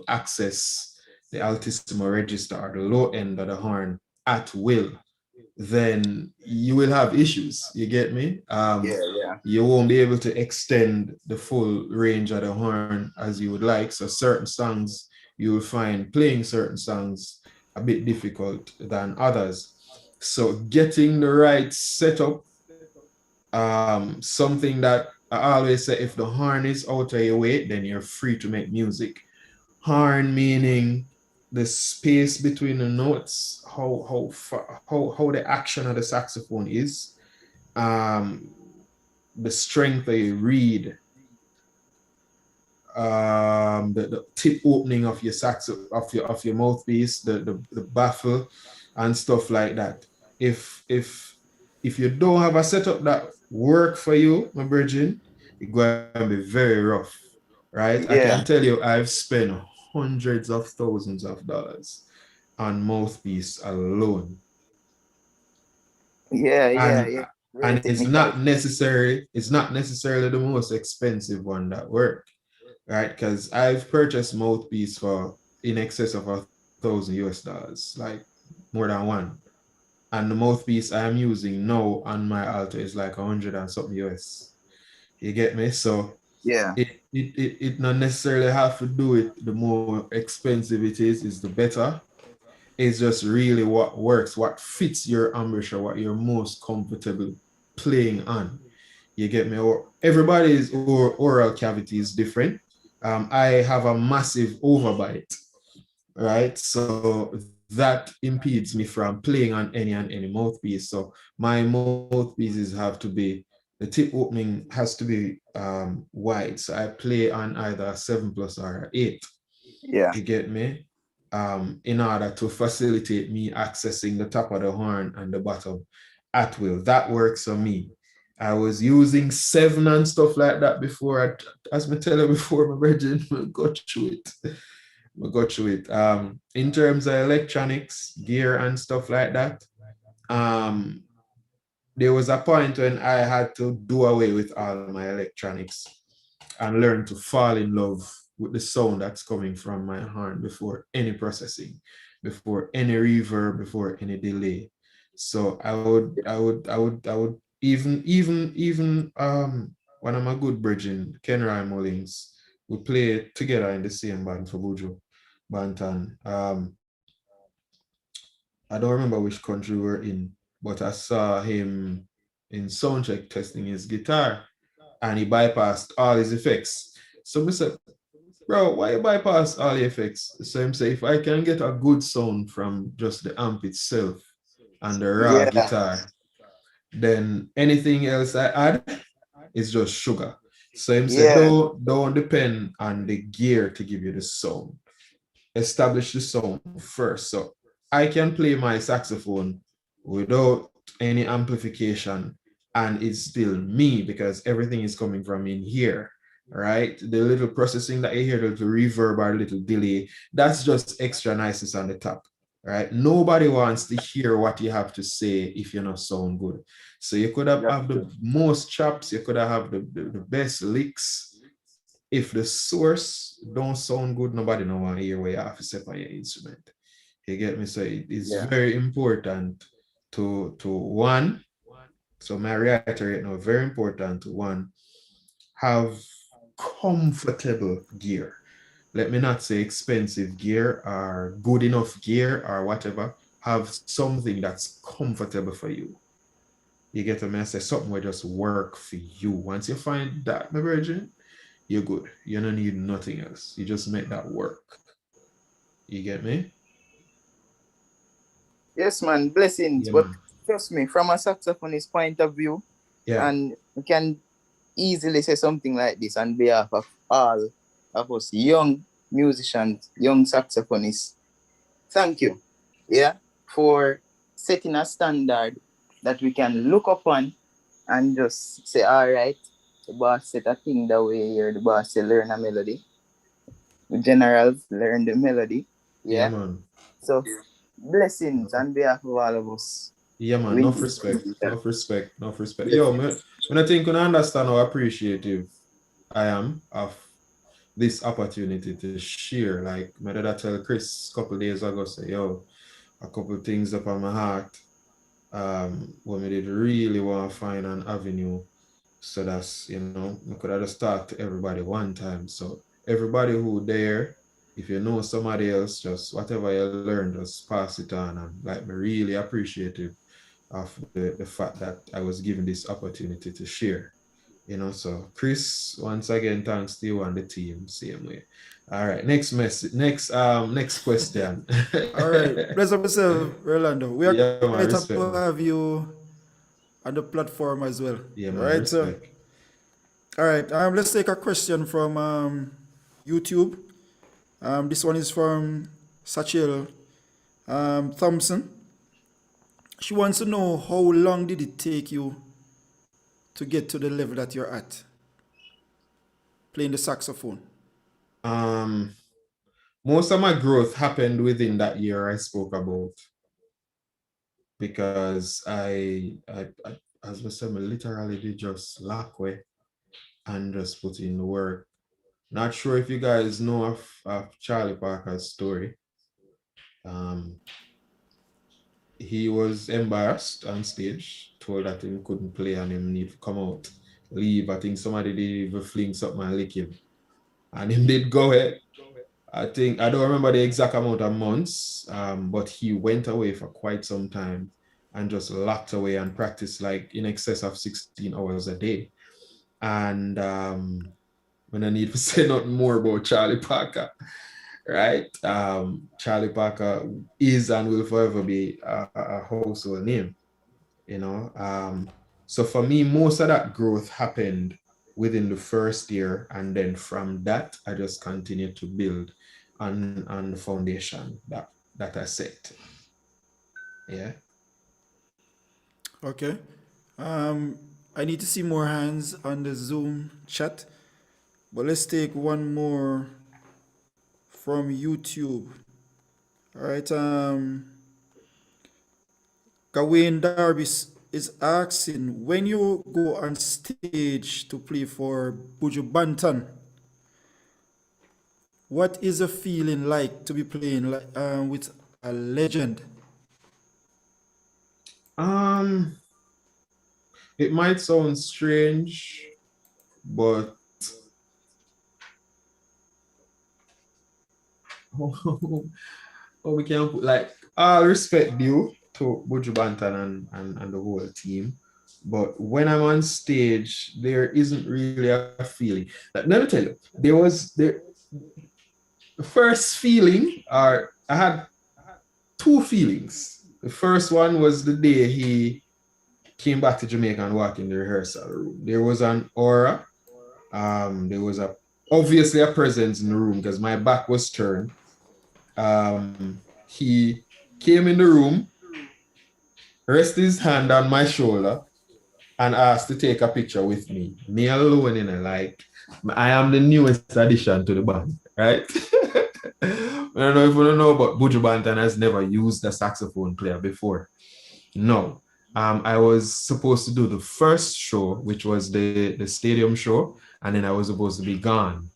access the altissimo register or the low end of the horn at will, then you will have issues. You get me? You won't be able to extend the full range of the horn as you would like. So certain songs, you will find playing certain songs a bit difficult than others. So getting the right setup, something that I always say, if the horn is out of your way, then you're free to make music. Horn meaning the space between the notes, how the action of the saxophone is, the strength of your reed, the tip opening of your of your mouthpiece, the baffle and stuff like that. If you don't have a setup that work for you, my brethren, it's going to be very rough. right? I Yeah. can tell you I've spent hundreds of thousands of dollars on mouthpiece alone. Yeah, yeah, And yeah. Very and technical. it's not necessarily the most expensive one that work, right? Because I've purchased mouthpiece for in excess of $1,000, like more than one. And the mouthpiece I'm using now on my altar is like 100 and something US. You get me? So Yeah. it not necessarily have to do it. The more expensive it is the better. It's just really what works, what fits your embouchure, what you're most comfortable playing on. You get me? Or everybody's oral cavity is different. I have a massive overbite, right? So that impedes me from playing on any and any mouthpiece. So my mouthpieces have to be, the tip opening has to be wide. So I play on either a 7+ or an 8. Yeah. You get me? In order to facilitate me accessing the top of the horn and the bottom at will. That works for me. I was using 7 and stuff like that before. As I tell you before, my brethren, I got through it. I got through it. In terms of electronics, gear, and stuff like that, um, there was a point when I had to do away with all my electronics and learn to fall in love with the sound that's coming from my horn before any processing, before any reverb, before any delay. So I would even one of my good brethren, Kenry Mullings, we play together in the same band for Buju Bantan. I don't remember which country we're in, but I saw him in soundcheck testing his guitar and he bypassed all his effects. So I said, bro, why you bypass all the effects? So him say, if I can get a good sound from just the amp itself and the raw Yeah. guitar, then anything else I add is just sugar. So him said, Yeah. don't depend on the gear to give you the sound. Establish the sound first. So I can play my saxophone without any amplification and it's still me because everything is coming from in here, right? The little processing that you hear, the little reverb or little delay, that's just extra niceness on the top, right? Nobody wants to hear what you have to say if you're not sound good. So you could have That's the true. most chops, you could have the best licks. If the source don't sound good, nobody no want to hear what you have to say for your instrument. You get me? So it is Yeah. very important to one. So my reiterate now, very important to one, have comfortable gear. Let me not say expensive gear or good enough gear or whatever. Have something that's comfortable for you. You get me? I say something will just work for you. Once you find that, my virgin, you're good. You don't need nothing else. You just make that work. You get me? Yes, man. Blessings. Yeah, But man. trust me, from a saxophonist point of view, Yeah. and we can easily say something like this on behalf of all of us young musicians, young saxophonists. Thank you, yeah, for setting a standard that we can look upon and just say, all right, the boss set a thing that way here, the boss say learn a melody. The generals learn the melody. Yeah, Yeah. man. So blessings on behalf of all of us. Yeah, man. We No need respect. that. No respect. No respect. Yo, man, Blessings. when I think you understand how appreciative I am of this opportunity to share. Like my dad tell Chris a couple days ago, say, yo, a couple things up on my heart. When we did really want to find an avenue. So that's, we could have just talk to everybody one time. So everybody who there, if you know somebody else, just whatever you learn, just pass it on. And like me really appreciative of the fact that I was given this opportunity to share. So Chris, once again, thanks to you and the team, same way. All right, next message, next question. All right. Bless up yourself, Verlando. We are Yeah, man, quite happy respect, to man. have you on the platform as well. Yeah, All man, right, so respect. all right. Let's take a question from YouTube. This one is from Sachel Thompson. She wants to know how long did it take you to get to the level that you're at playing the saxophone. Most of my growth happened within that year I spoke about, because I as I said, I literally did just lock away and just put in the work. Not sure if you guys know of Charlie Parker's story. He was embarrassed on stage, told that he couldn't play and him need to come out, leave. I think somebody did even fling something and lick him. And him did go ahead. I don't remember the exact amount of months, but he went away for quite some time and just locked away and practiced like in excess of 16 hours a day. And when I need to say nothing more about Charlie Parker, right? Charlie Parker is and will forever be a household name, you know. So for me, most of that growth happened within the first year, and then from that, I just continued to build on the foundation that I set. Yeah. Okay. I need to see more hands on the Zoom chat, but let's take one more from YouTube. All right. Gawain Darby is asking, when you go on stage to play for Buju Banton, what is a feeling like to be playing with a legend? Um, it might sound strange, but we can put like all respect due to Buju Banton and the whole team. But when I'm on stage, there isn't really a feeling. Like, let me tell you, the first feeling, or I had two feelings. The first one was the day he came back to Jamaica and walked in the rehearsal room. There was an aura. There was obviously a presence in the room because my back was turned. He came in the room, rested his hand on my shoulder, and asked to take a picture with me. Me alone, like I am the newest addition to the band, right? I don't know if you don't know, but Buju Banton has never used a saxophone player before. No. I was supposed to do the first show, which was the stadium show, and then I was supposed to be gone.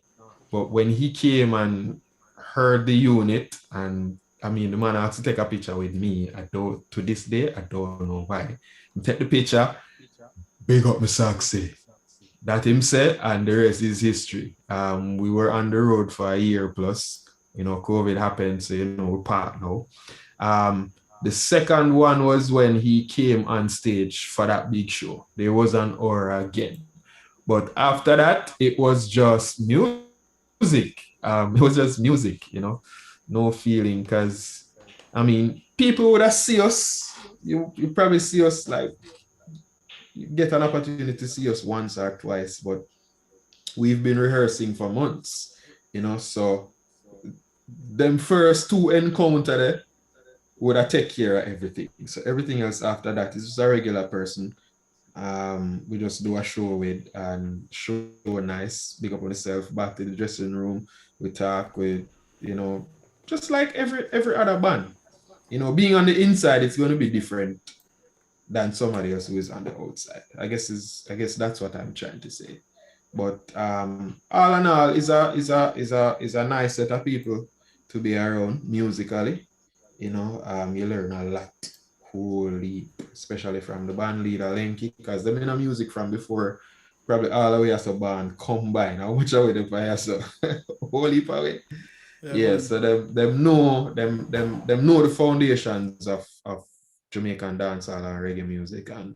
But when he came and heard the unit, and I mean, the man had to take a picture with me. To this day, I don't know why. He take the picture, big up my Saxy. That him said, and the rest is history. We were on the road for a year plus. COVID happened, so we're part now. The second one was when he came on stage for that big show. There was an aura again. But after that, it was just music. It was just music, no feeling. Because, I mean, people would have see us. You probably see us like, you get an opportunity to see us once or twice, but we've been rehearsing for months, so them first two encounter there would have take care of everything. So everything else after that is just a regular person. We just do a show with and show nice, big up on yourself, back to the dressing room, we talk with, just like every other band. Being on the inside, it's going to be different than somebody else who is on the outside. I guess that's what I'm trying to say. But all in all, is a nice set of people to be around musically. You learn a lot, holy, especially from the band leader Lenky, because them in a music from before, probably all the way as a band combine. How much are we there so holy power. Yeah, so them know the foundations of Jamaican dancehall and reggae music, and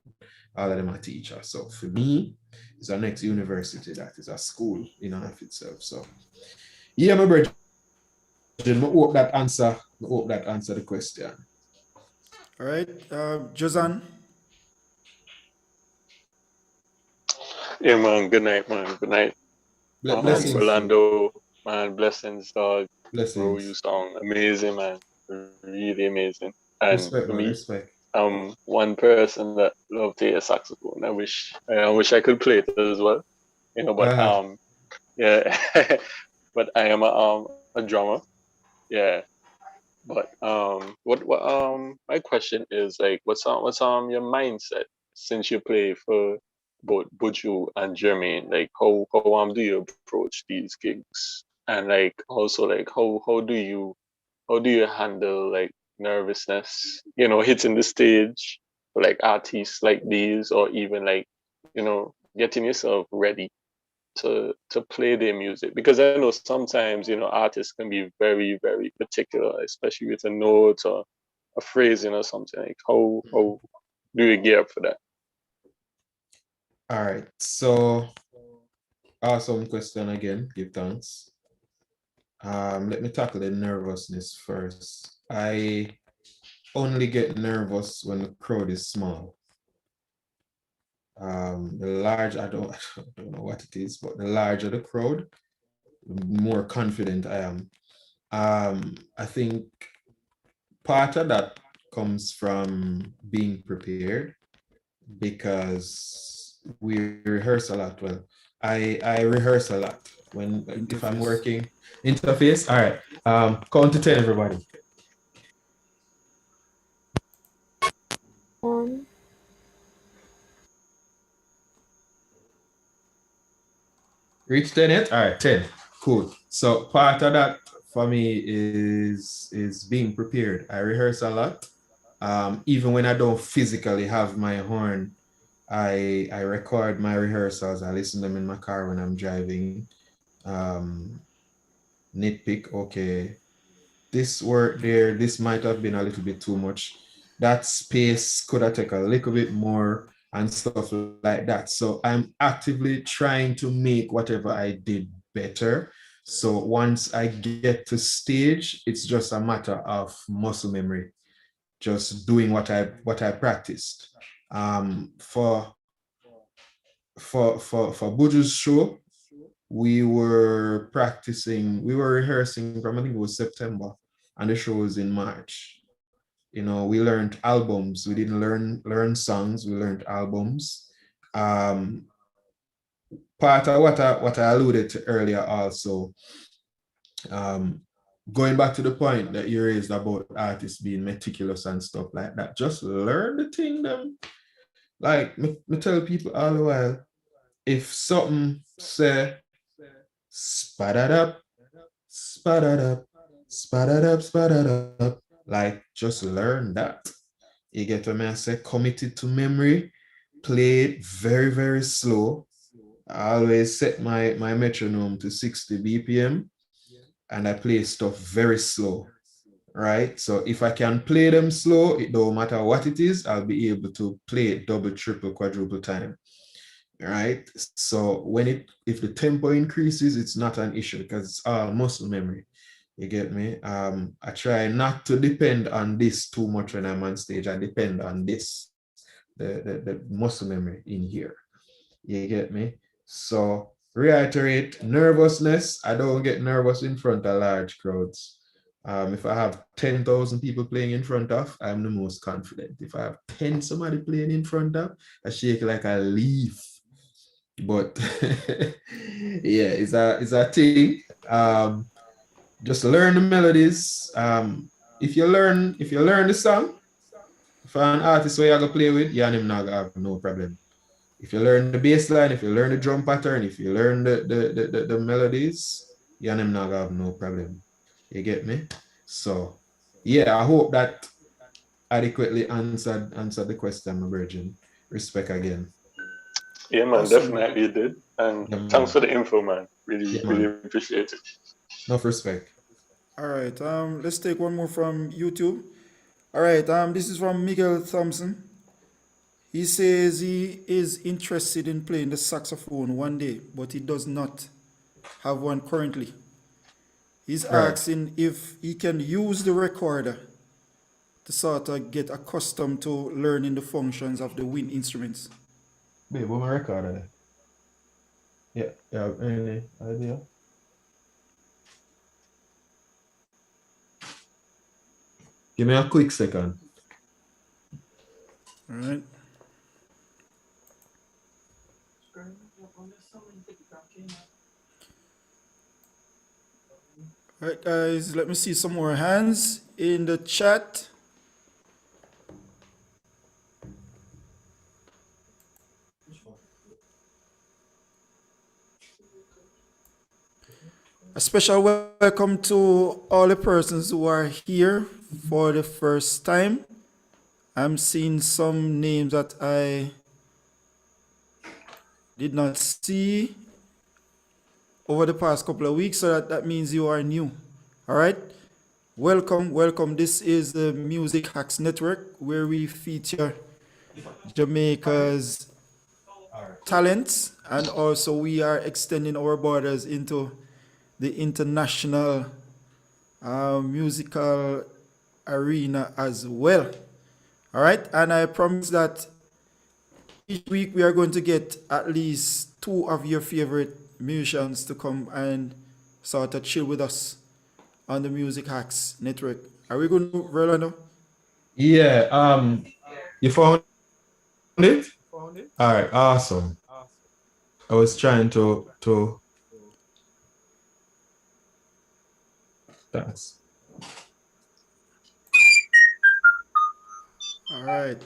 all of them are teachers. So for me, it's our next university, that is a school in and of itself. So yeah, my brother, I hope that answer the question. All right. Josan. Yeah, man. Good night, man. Good night. Blessings. Verlando, man. Blessings, dog. Blessings. Bro, you sound amazing, man. Really amazing. And respect, for me, respect. I'm one person that love to hear saxophone. I wish I could play it as well. But yeah. but I am a drummer. Yeah. But what my question is like what's your mindset since you play for both Buju and Jermaine? Like how do you approach these gigs? And like also like how do you handle like nervousness, hitting the stage for like artists like these, or even like, getting yourself ready to play their music? Because I know sometimes, artists can be very, very particular, especially with a note or a phrasing or something. Like how do you gear up for that? All right. So awesome question again. Give thanks. Let me tackle the nervousness first. I only get nervous when the crowd is small. The large, I don't, I don't know what it is, but the larger the crowd, the more confident I am. I think part of that comes from being prepared because we rehearse a lot. Well, I rehearse a lot if I'm working. Interface. All right. Count to 10, everybody. 1. Reach 10 yet? All right, 10. Cool. So part of that for me is being prepared. I rehearse a lot. Even when I don't physically have my horn, I record my rehearsals. I listen to them in my car when I'm driving. Nitpick, okay, this work there, this might have been a little bit too much. That space could have taken a little bit more and stuff like that. So I'm actively trying to make whatever I did better. So once I get to stage, it's just a matter of muscle memory, just doing what I practiced. For Buju's show, we were rehearsing from, I think it was September, and the show was in March. We learned albums. We didn't learn songs. We learned albums. Um, Part of what I alluded to earlier also, going back to the point that you raised about artists being meticulous and stuff like that, just learn the thing them. Like me tell people all the while, if something say spadadap, spadadap, spadadap, spadadap, like just learn that. You get what I say? Commit it to memory, play it very, very slow. I always set my metronome to 60 BPM and I play stuff very slow, right? So if I can play them slow, it don't matter what it is, I'll be able to play it double, triple, quadruple time, right? So if the tempo increases, it's not an issue because it's all muscle memory. You get me? I try not to depend on this too much when I'm on stage. I depend on this, the muscle memory in here. You get me? So reiterate, nervousness. I don't get nervous in front of large crowds. If I have 10,000 people playing in front of, I'm the most confident. If I have 10 somebody playing in front of, I shake like a leaf. But yeah, it's a thing. Just learn the melodies. If you learn the song, for an artist where you're gonna play with, you and him not gonna have no problem. If you learn the bass line, if you learn the drum pattern, if you learn the melodies, you and him not gonna have no problem. You get me? So yeah, I hope that adequately answered the question, my virgin. Respect again. Yeah, man, Awesome. definitely you did. And Yeah, thanks man. for the info, man. Really, Yeah, really man. appreciate it. Enough respect. All right. Let's take one more from YouTube. All right. This is from Miguel Thompson. He says he is interested in playing the saxophone one day, but he does not have one currently. He's Right. asking if he can use the recorder to sort of get accustomed to learning the functions of the wind instruments. Babe, what my record are there? Yeah, any idea? Give me a quick second. All right. All right, guys, let me see some more hands in the chat. A special welcome to all the persons who are here for the first time. I'm seeing some names that I did not see over the past couple of weeks, so that means you are new. All right? Welcome, welcome. This is the Music Hacks Network, where we feature Jamaica's talents, and also we are extending our borders into the international musical arena as well. All right, and I promise that each week we are going to get at least 2 of your favorite musicians to come and sort of chill with us on the Music Hacks Network. Are we going to, Verlando? Yeah, you found it? All right, awesome. I was trying to that's All right.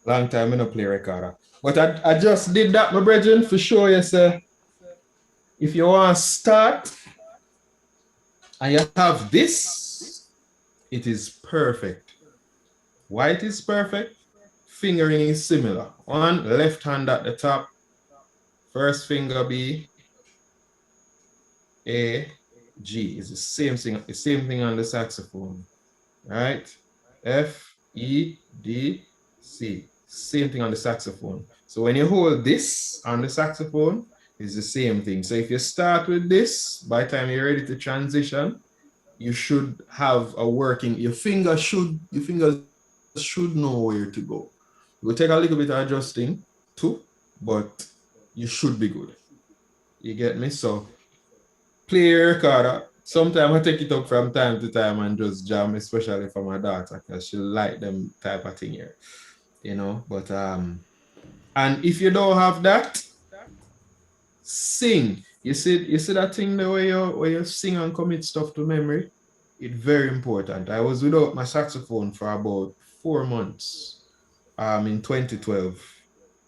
long time I don't play recorder. But I just did that, my brethren, for sure. You say, if you want to start and you have this, it is perfect. Why it is perfect? Fingering is similar. One left hand at the top, first finger B, A, G is the same thing on the saxophone, right? F, E, D, C, same thing on the saxophone. So when you hold this on the saxophone, it's the same thing. So if you start with this, by the time you're ready to transition, you should have a working, your fingers should know where to go. It will take a little bit of adjusting too, but you should be good. You get me? So play your recorder. Sometimes I take it up from time to time and just jam, especially for my daughter, because she like them type of thing here. You know, but and if you don't have that, sing. You see that thing the way you sing and commit stuff to memory? It's very important. I was without my saxophone for about 4 months in 2012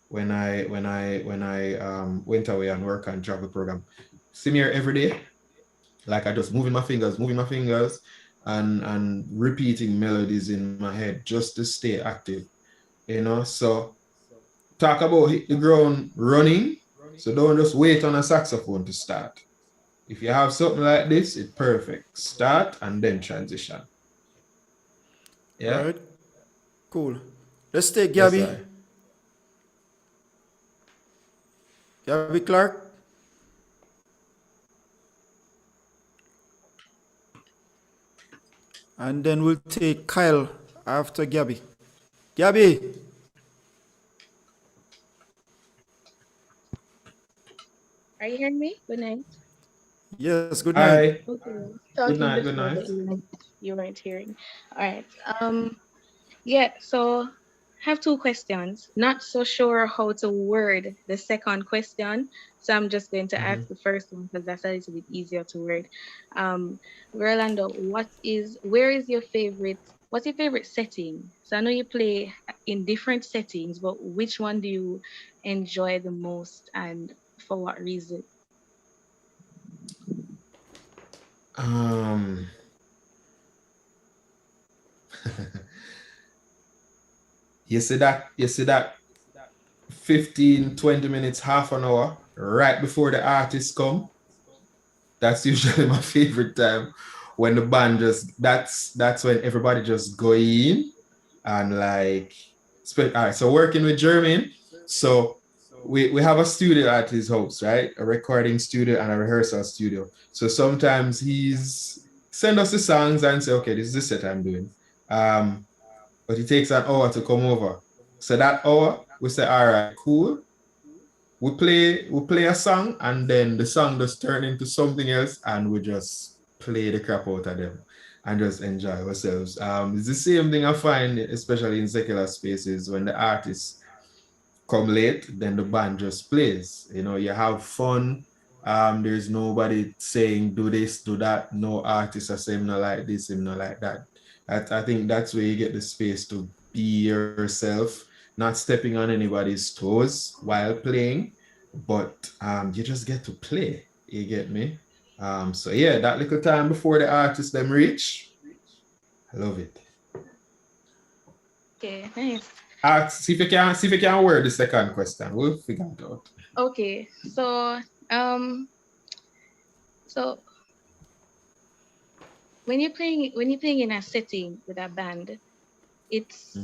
when I went away and work on travel program. See me here every day. Like I just moving my fingers and repeating melodies in my head just to stay active. You know, so talk about hit the ground running. So don't just wait on a saxophone to start. If you have something like this, it's perfect. Start and then transition. Yeah. All right. Cool. Let's take Gabby. Yes, Gabby Clark. And then we'll take Kyle after Gabby. Gabby. Are you hearing me? Good night. Yes, good night. Hi. Okay. Talking night, before, good night. but you weren't hearing. All right. Yeah, so I have 2 questions. Not so sure how to word the second question. So I'm just going to ask the first one because that's a little bit easier to word. Rolando, what's your favorite setting? So I know you play in different settings, but which one do you enjoy the most and for what reason? You see that 15, 20 minutes, half an hour right before the artists come. That's usually my favorite time when the band that's when everybody just go in and like all right, so working with Jermaine, so we have a studio at his house, right? A recording studio and a rehearsal studio. So sometimes he's send us the songs and say, okay, this is the set I'm doing. But it takes an hour to come over. So that hour, we say, all right, cool. we play a song and then the song just turn into something else and we just play the crap out of them and just enjoy ourselves. It's the same thing I find, especially in secular spaces, when the artists come late, then the band just plays. You know, you have fun. There's nobody saying do this, do that. No artist are saying no like this, him no like that. I think that's where you get the space to be yourself, not stepping on anybody's toes while playing, but you just get to play. You get me? So yeah, that little time before the artist them reach, I love it. Okay, nice. See if you can word the second question. We'll figure it out. Okay, so when you're playing in a setting with a band, it's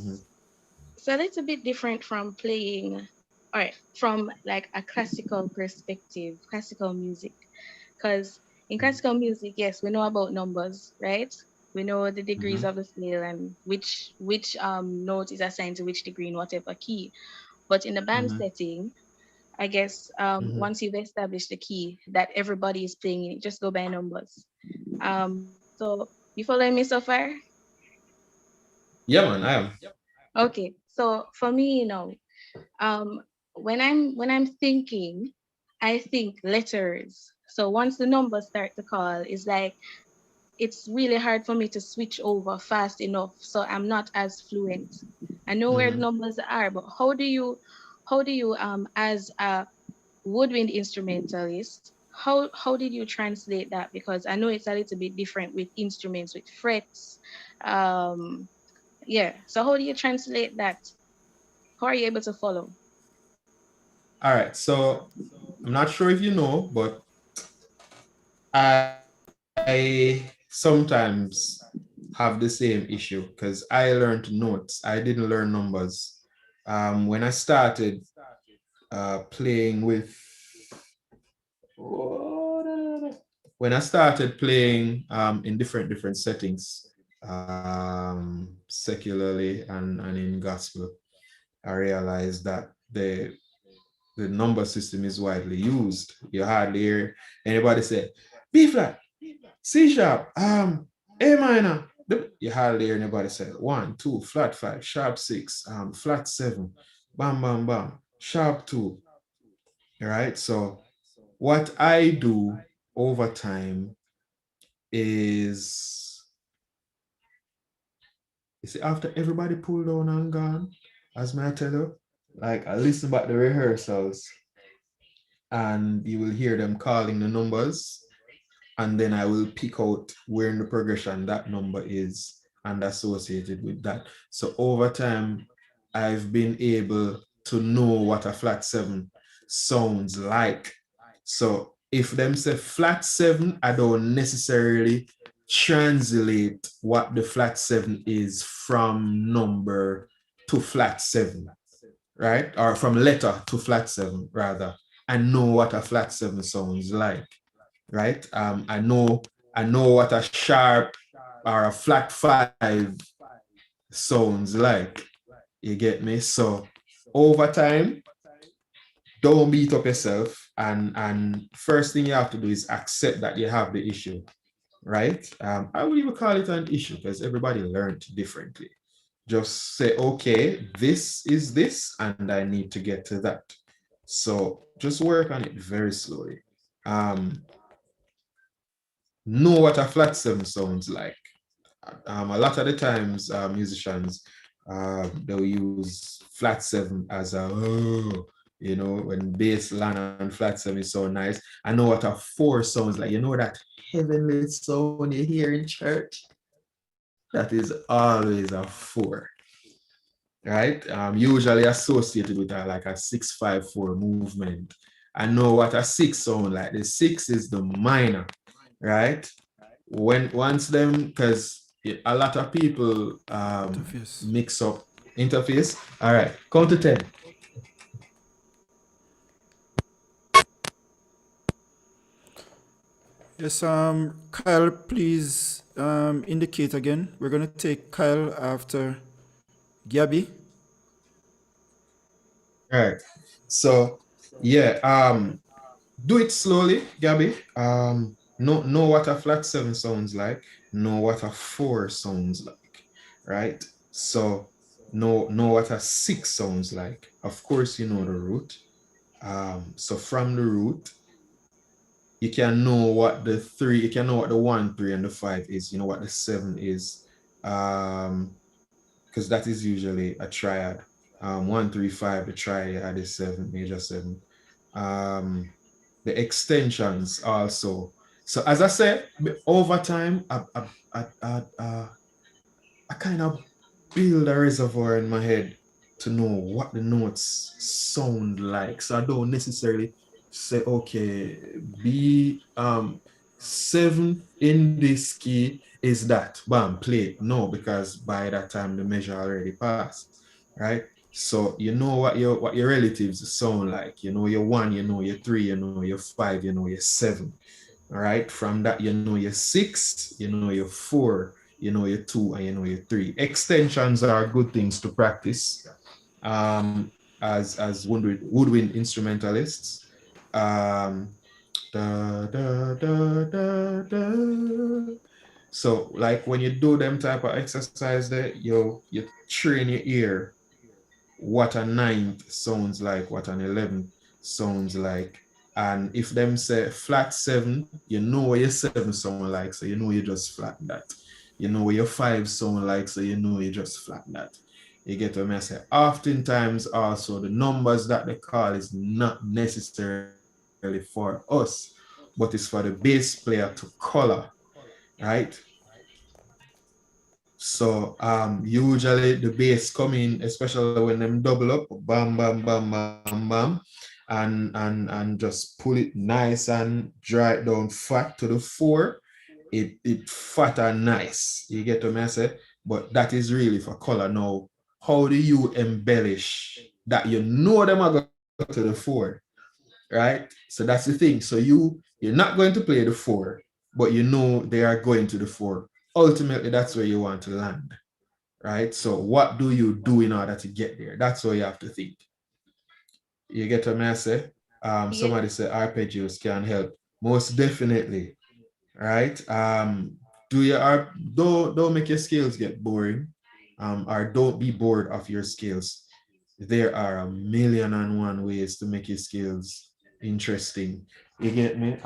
a little bit different from playing, or from like a classical perspective, classical music. Because in classical music, yes, we know about numbers, right? We know the degrees of the scale and which note is assigned to which degree in whatever key. But in the band setting, I guess once you've established the key that everybody is playing in, just go by numbers. So you following me so far? Yeah, man, I am. Okay. So for me, when I'm thinking, I think letters. So once the numbers start to call, it's like it's really hard for me to switch over fast enough. So I'm not as fluent. I know where the numbers are, but how do you as a woodwind instrumentalist, how did you translate that? Because I know it's a little bit different with instruments with frets. Um yeah. So how do you translate that? How are you able to follow? All right, so I'm not sure if you know, but I sometimes have the same issue because I learned notes. I didn't learn numbers. When I started playing with, when I started playing in different settings, secularly and in gospel, I realized that the number system is widely used. You hardly hear anybody say B flat, C sharp, A minor. You hardly hear anybody say 1, 2, flat 5, sharp 6, flat 7, bam, bam, bam, sharp 2. Right? So what I do over time is, you see, after everybody pulled down and gone, as may I tell you, like I listen back the rehearsals and you will hear them calling the numbers, and then I will pick out where in the progression that number is and associated with that. So over time, I've been able to know what a flat 7 sounds like. So if them say flat 7, I don't necessarily translate what the flat 7 is from number to flat 7, right? Or from letter to flat 7 rather, and know what a flat 7 sounds like, right? I know what a sharp or a flat 5 sounds like. You get me? So over time, don't beat up yourself. And first thing you have to do is accept that you have the issue, right? I would even call it an issue because everybody learned differently. Just say, okay, this is this, and I need to get to that. So just work on it very slowly. Know what a flat 7 sounds like. A lot of the times, musicians, they'll use flat 7 as a, oh, you know, when bass line and flat 7 is so nice. I know what a 4 sounds like. You know that heavenly sound you hear in church? That is always a 4, right? Usually associated with like a 6-5-4 movement. I know what a 6 sound like. The 6 is the minor, right? Once them, because a lot of people mix up interface. All right, count to 10. Yes, Kyle, please indicate again. We're gonna take Kyle after Gabby. All right. So Yeah. Do it slowly, Gabby. Know what a flat 7 sounds like. Know what a 4 sounds like, right? So know what a 6 sounds like. Of course, you know the root. So from the root, you can know what the 3, you can know what the 1, 3, and the 5 is. You know what the 7 is. Because that is usually a triad. 1, 3, 5, the triad is 7, major 7. The extensions also. So as I said, over time, I kind of build a reservoir in my head to know what the notes sound like. So I don't necessarily say, okay, B7 in this key is that. Bam, play it. No, because by that time the measure already passed. Right? So you know what your relatives sound like. You know your 1, you know your 3, you know your 5, you know your 7. All right. From that, you know your 6, you know your 4, you know your 2, and you know your 3. Extensions are good things to practice as woodwind instrumentalists. Da, da, da, da, da. So like when you do them type of exercise there, you train your ear what a ninth sounds like, what an 11th sounds like. And if them say flat 7, you know what your 7 sound like, so you know you just flat that. You know what your 5 sound like, so you know you just flat that. You get what I say? Oftentimes also the numbers that they call is not necessarily for us, but it's for the bass player to color, right? So usually the bass come in, especially when them double up, bam, bam, bam, bam, bam, and just pull it nice and dry it down fat to the 4. It fat and nice. You get what I say? But that is really for color. Now, how do you embellish that you know them are going to the 4? Right? So that's the thing. So you're not going to play the 4, but you know they are going to the 4. Ultimately, that's where you want to land, right? So what do you do in order to get there? That's what you have to think. You get what I say? Yeah. Somebody said arpeggios can help. Most definitely, right? Don't make your scales get boring, or don't be bored of your scales. There are a million and one ways to make your scales interesting. You get me?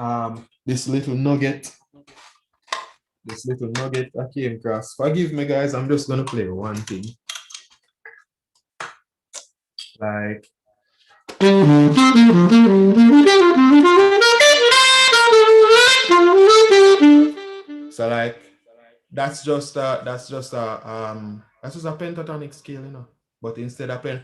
This little nugget I came across. Forgive me, guys. I'm just gonna play one thing. Like so, like that's just a pentatonic scale, you know. But instead of playing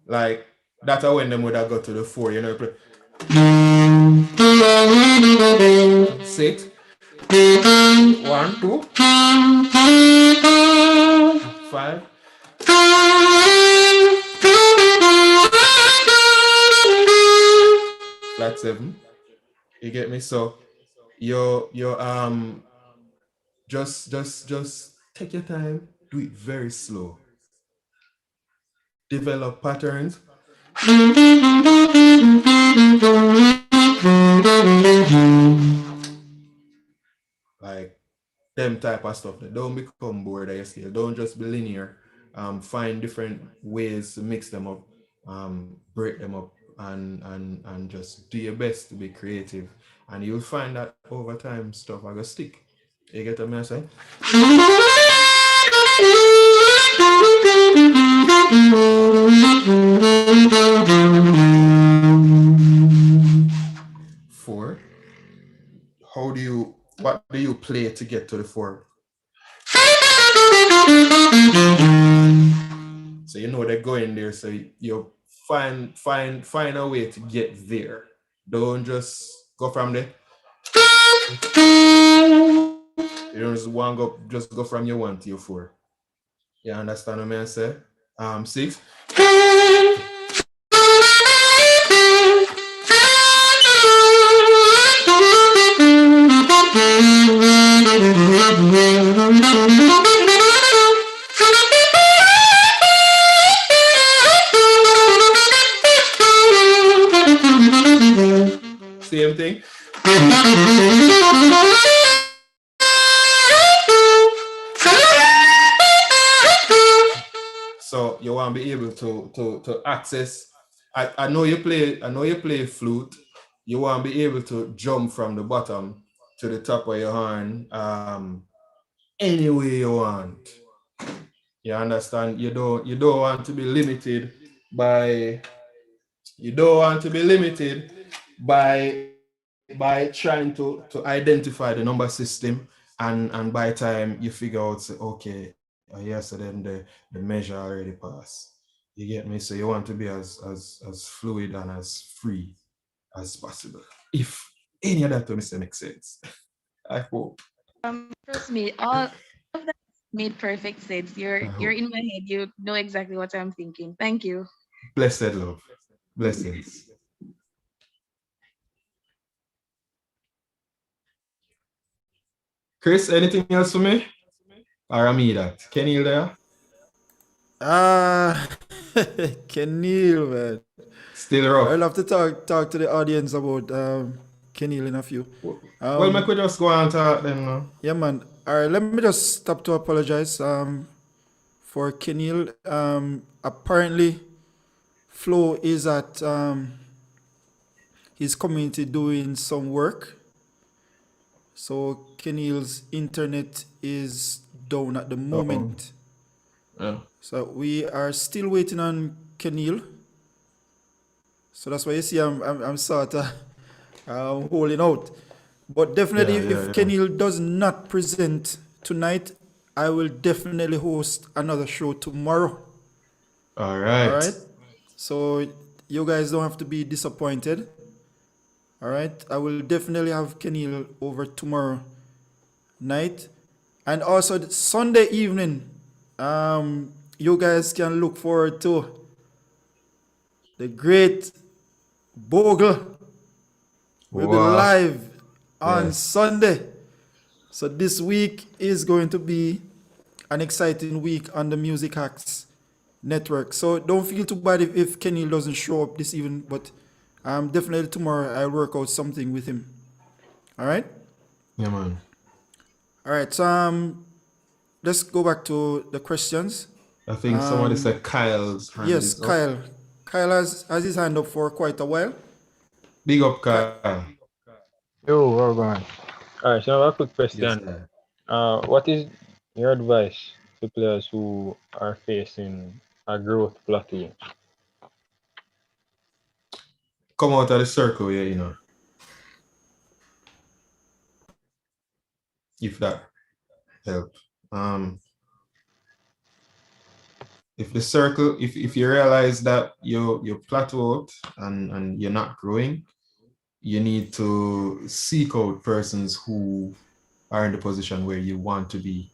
like that's how when them would have got to the 4, you know, play 6, 1, 2, 5, flat 7. You get me? So you just take your time, do it very slow. Develop patterns. Like them type of stuff. Don't become bored of your scale. Don't just be linear. Find different ways to mix them up, break them up, and just do your best to be creative. And you'll find that over time stuff are gonna stick. You get what I'm saying? 4. What do you play to get to the 4? So you know they're going there, so you find a way to get there. Don't just go from there. You don't just go from your 1 to your 4. You understand what I say? 6. Same thing. So you want to be able to access. I know you play flute. You want to be able to jump from the bottom to the top of your horn any way you want. You understand? You don't want to be limited by by trying to identify the number system, and by the time you figure out, say, okay, yes, so then the measure already passed. You get me? So you want to be as fluid and as free as possible. If any of that makes sense, I hope. Trust me, all of that made perfect sense. You're in my head. You know exactly what I'm thinking. Thank you. Blessed love. Blessings. Chris, anything else for me? Or me that? Kenny, you there? Ah, Kenil, man. Still rough. I'll have to talk to the audience about Kenil in a few. Well, I could just go on talk then. No? Yeah, man. All right, let me just stop to apologize for Kenil. Apparently, Flo is at his community doing some work. So Kenil's internet is down at the moment. Yeah. So we are still waiting on Kenil. So that's why you see I'm sort of holding out. But definitely, if Kenil does not present tonight, I will definitely host another show tomorrow. All right. All right. So you guys don't have to be disappointed. All right. I will definitely have Kenil over tomorrow night, and also Sunday evening. You guys can look forward to the great Bogle. We'll be live on Sunday. So this week is going to be an exciting week on the Music Hacks Network. So don't feel too bad if Kenny doesn't show up this evening, but definitely tomorrow I'll work out something with him. All right? Yeah, man. All right. So let's go back to the questions. I think somebody said Kyle's hand Yes, is Kyle. up. Kyle has his hand up for quite a while. Big up, Kyle. Yo, well going. All right, so I have a quick question. Yes, sir. What is your advice to players who are facing a growth plateau? Come out of the circle, yeah, you know. If that helps. If the circle, if you realize that you plateau out and you're not growing, you need to seek out persons who are in the position where you want to be,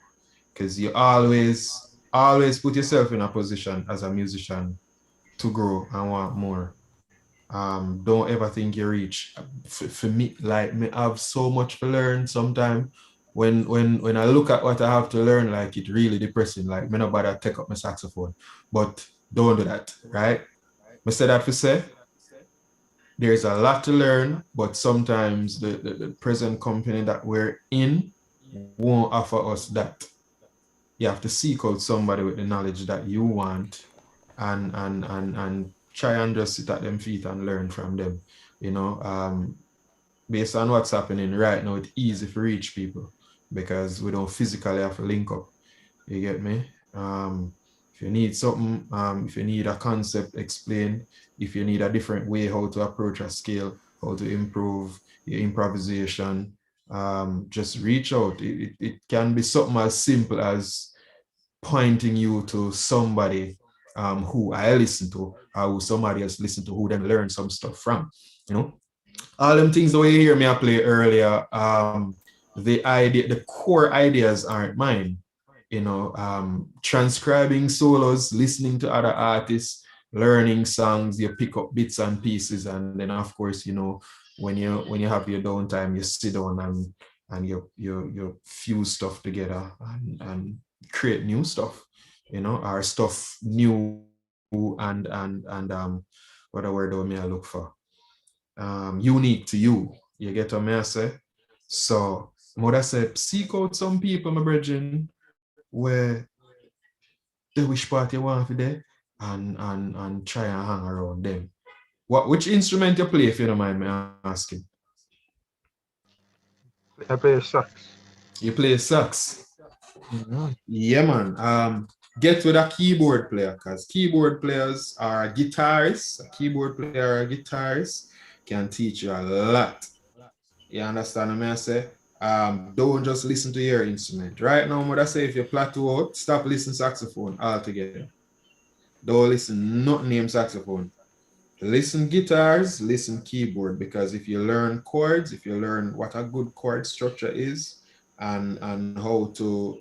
because you always put yourself in a position as a musician to grow and want more. Don't ever think you reach. For me, like, me have so much to learn sometimes. When I look at what I have to learn, like, it really depressing. Like, me not bother take up my saxophone. But don't do that, right? I say that to say there's a lot to learn, but sometimes the present company that we're in won't offer us that. You have to seek out somebody with the knowledge that you want, and try and just sit at them feet and learn from them. You know, based on what's happening right now, it's easy to reach people because we don't physically have to link up. You get me? If you need something, if you need a concept explained, if you need a different way how to approach a scale, how to improve your improvisation, just reach out. It can be something as simple as pointing you to somebody who I listen to, or who somebody else listen to, who then learn some stuff from. You know, all them things the way you hear me I play earlier, the core ideas aren't mine. You know, transcribing solos, listening to other artists, learning songs, you pick up bits and pieces, and then of course, you know, when you have your downtime, you sit down and you fuse stuff together and create new stuff, you know, or stuff new and what a word do I look for? unique to you. You get what I say? So mother said, seek out some people, my brethren, where they wish part you want for there and try and hang around them. Which instrument you play, if you don't mind me asking? I play sax. You play sax. Mm-hmm. Yeah, man. Get with a keyboard player, because keyboard players are guitarists. A keyboard player or a guitarist can teach you a lot. You understand what I say? Don't just listen to your instrument. Right now, what I say, if you plateau out, stop listening saxophone altogether. Don't listen nothing named saxophone. Listen guitars, listen keyboard, because if you learn chords, if you learn what a good chord structure is, and how to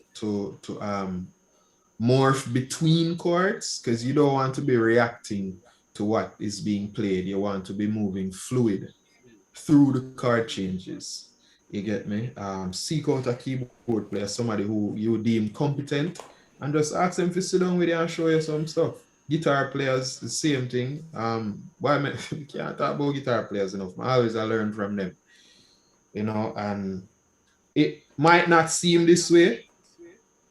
morph between chords, because you don't want to be reacting to what is being played. You want to be moving fluid through the chord changes. You get me? Seek out a keyboard player, somebody who you deem competent, and just ask them to sit down with you and show you some stuff. Guitar players, the same thing. Why we can't talk about guitar players enough. I always learn from them, and it might not seem this way,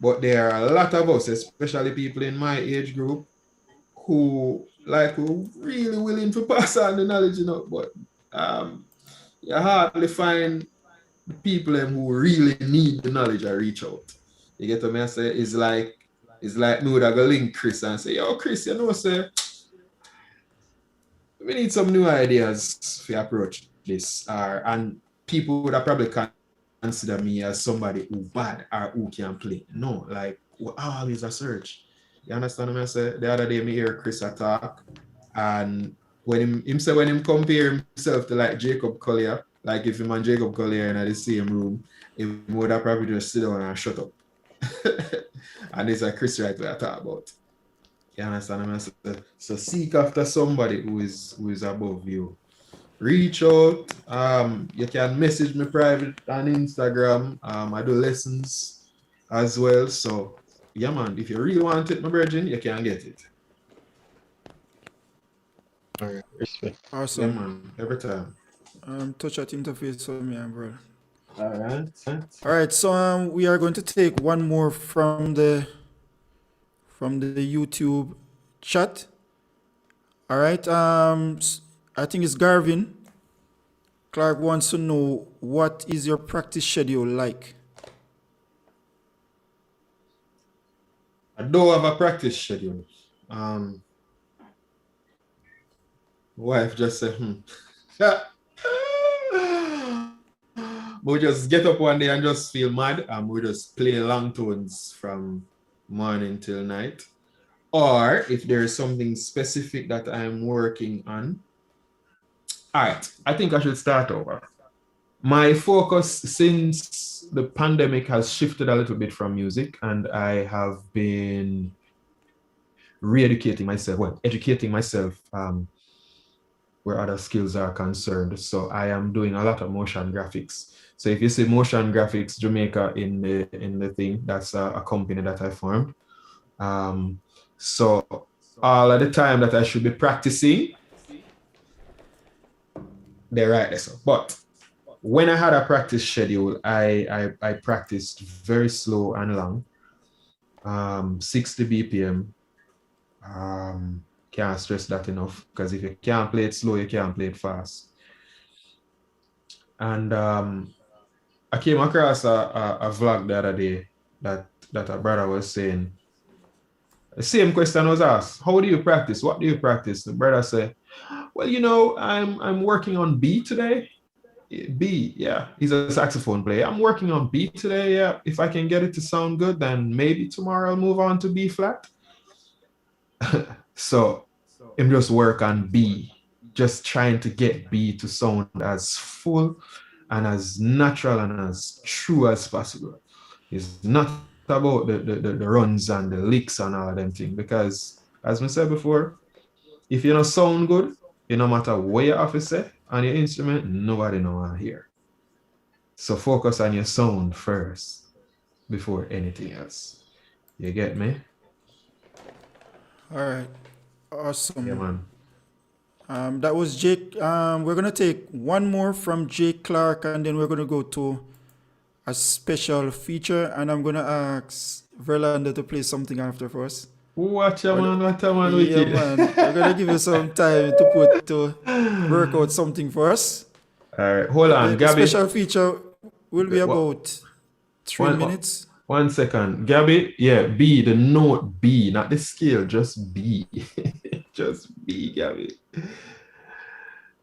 but there are a lot of us, especially people in my age group, who who really willing to pass on the knowledge, but you hardly find the people who really need the knowledge and reach out. You get what I say? It's like me would go link Chris and say, yo, Chris, say, we need some new ideas to approach this. And people would have probably consider me as somebody who bad or who can play. No, we always a search. You understand what I say? The other day, me hear Chris talk, and when him say when him compare himself to like Jacob Collier, like if him and Jacob Collier in the same room, he would have probably just sit down and shut up. And it's a Chris right where I talk about. You understand what I say? So seek after somebody who is above you. Reach out. You can message me private on Instagram. I do lessons as well. So yeah, man, if you really want it, my virgin, you can get it. All right, respect. Yeah, Awesome. man, every time. Touch that interface for me, bro. All right. All right, so we are going to take one more from the YouTube chat. All right, I think it's Garvin. Clark wants to know, what is your practice schedule like? I don't have a practice schedule. Wife just said, we just get up one day and just feel mad, and we just play long tones from morning till night. Or if there is something specific that I'm working on. All right, I think I should start over. My focus since the pandemic has shifted a little bit from music, and I have been educating myself where other skills are concerned. So I am doing a lot of motion graphics. So if you see Motion Graphics Jamaica in the thing, that's a company that I formed. So all of the time that I should be practicing, they're right there. So, but when I had a practice schedule, I practiced very slow and long, 60 BPM. Can't stress that enough, because if you can't play it slow, you can't play it fast. And I came across a vlog the other day that a brother was saying, the same question was asked, how do you practice? What do you practice? The brother said, well, I'm working on B today. B, yeah, he's a saxophone player. I'm working on B today. Yeah, if I can get it to sound good, then maybe tomorrow I'll move on to B flat. So I'm just work on B, just trying to get B to sound as full and as natural and as true as possible. It's not about the runs and the licks and all of them things, because as I said before, if you don't sound good, no matter where you have to say on your instrument, nobody know I hear. So focus on your sound first before anything else. You get me? All right, awesome. Yeah, man. That was Jake. We're gonna take one more from Jake Clark, and then we're gonna go to a special feature, and I'm gonna ask Verlando to play something after for us. What a man, Yeah, wicked. man. We're gonna give you some time to work out something for us. All right, hold on, The Gabby. special feature will be about 3 One- minutes. 1 second, Gabby. Yeah, B, the note B, not the scale, just B. Just B, Gabby.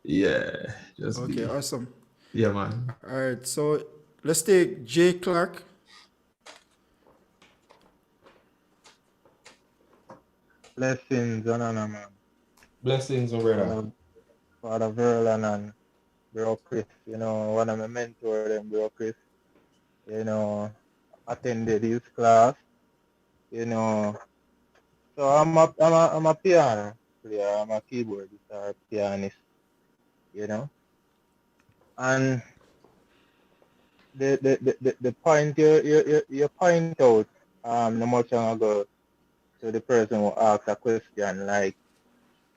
Yeah, just Okay, B. awesome. Yeah, man. All right, so let's take Jake Clark. Blessings, man. Blessings, my brother. Father Verlando and Bro Chris, one of my mentors, them Bro Chris, attended his class, So I'm a piano player, I'm a keyboardist or pianist, And the point you point out no much long ago to the person who asked a question like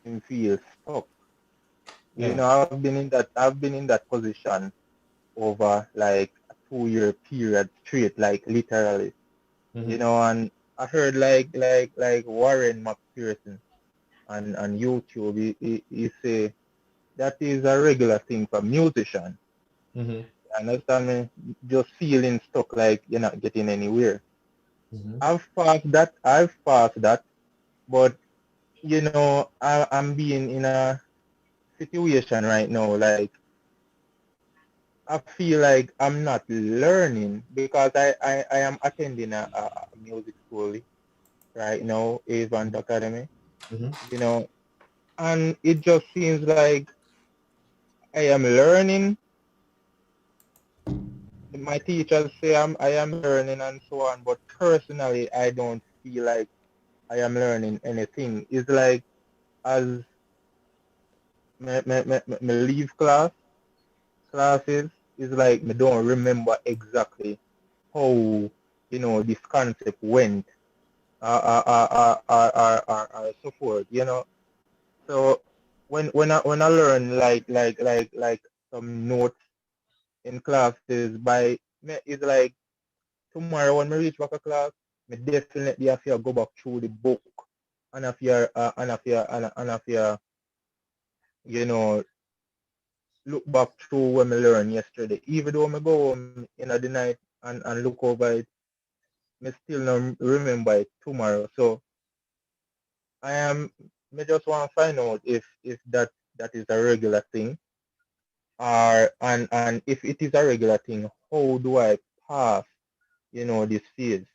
him feel stuck. I've been in that position over like a 2-year period straight, like literally. And I heard like Warren McPherson on YouTube, he say that is a regular thing for musicians. You understand me? Just feeling stuck, like you're not getting anywhere. I've passed that, but I'm being in a situation right now, like I feel like I'm not learning because I am attending a music school right now, Avant Academy, and it just seems like I am learning. My teachers say I am learning and so on, but personally, I don't feel like I am learning anything. It's like as me leave classes, it's like me don't remember exactly how this concept went or so forth. So when I learn like some notes in classes it's like tomorrow when I reach back a class, me definitely have to go back through the book and have to look back through what I learned yesterday. Even though I go home in the night and look over it, I still not remember it tomorrow. So I just want to find out if that is a regular thing, or and if it is a regular thing, how do I pass this phase?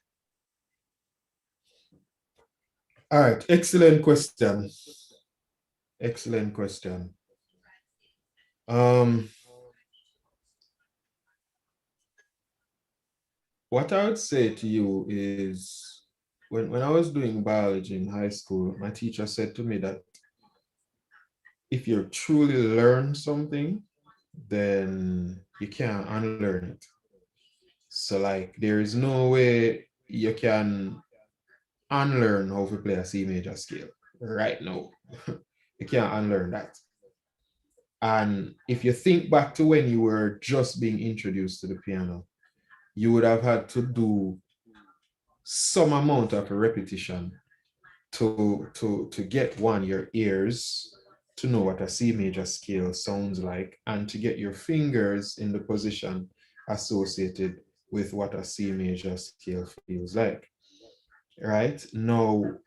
All right, excellent question. Excellent question. What I would say to you is when I was doing biology in high school, my teacher said to me that if you truly learn something, then you can't unlearn it. So like there is no way you can unlearn how to play a C major scale right now. You can't unlearn that. And if you think back to when you were just being introduced to the piano, you would have had to do some amount of repetition to get your ears to know what a C major scale sounds like, and to get your fingers in the position associated with what a C major scale feels like. Right? Now,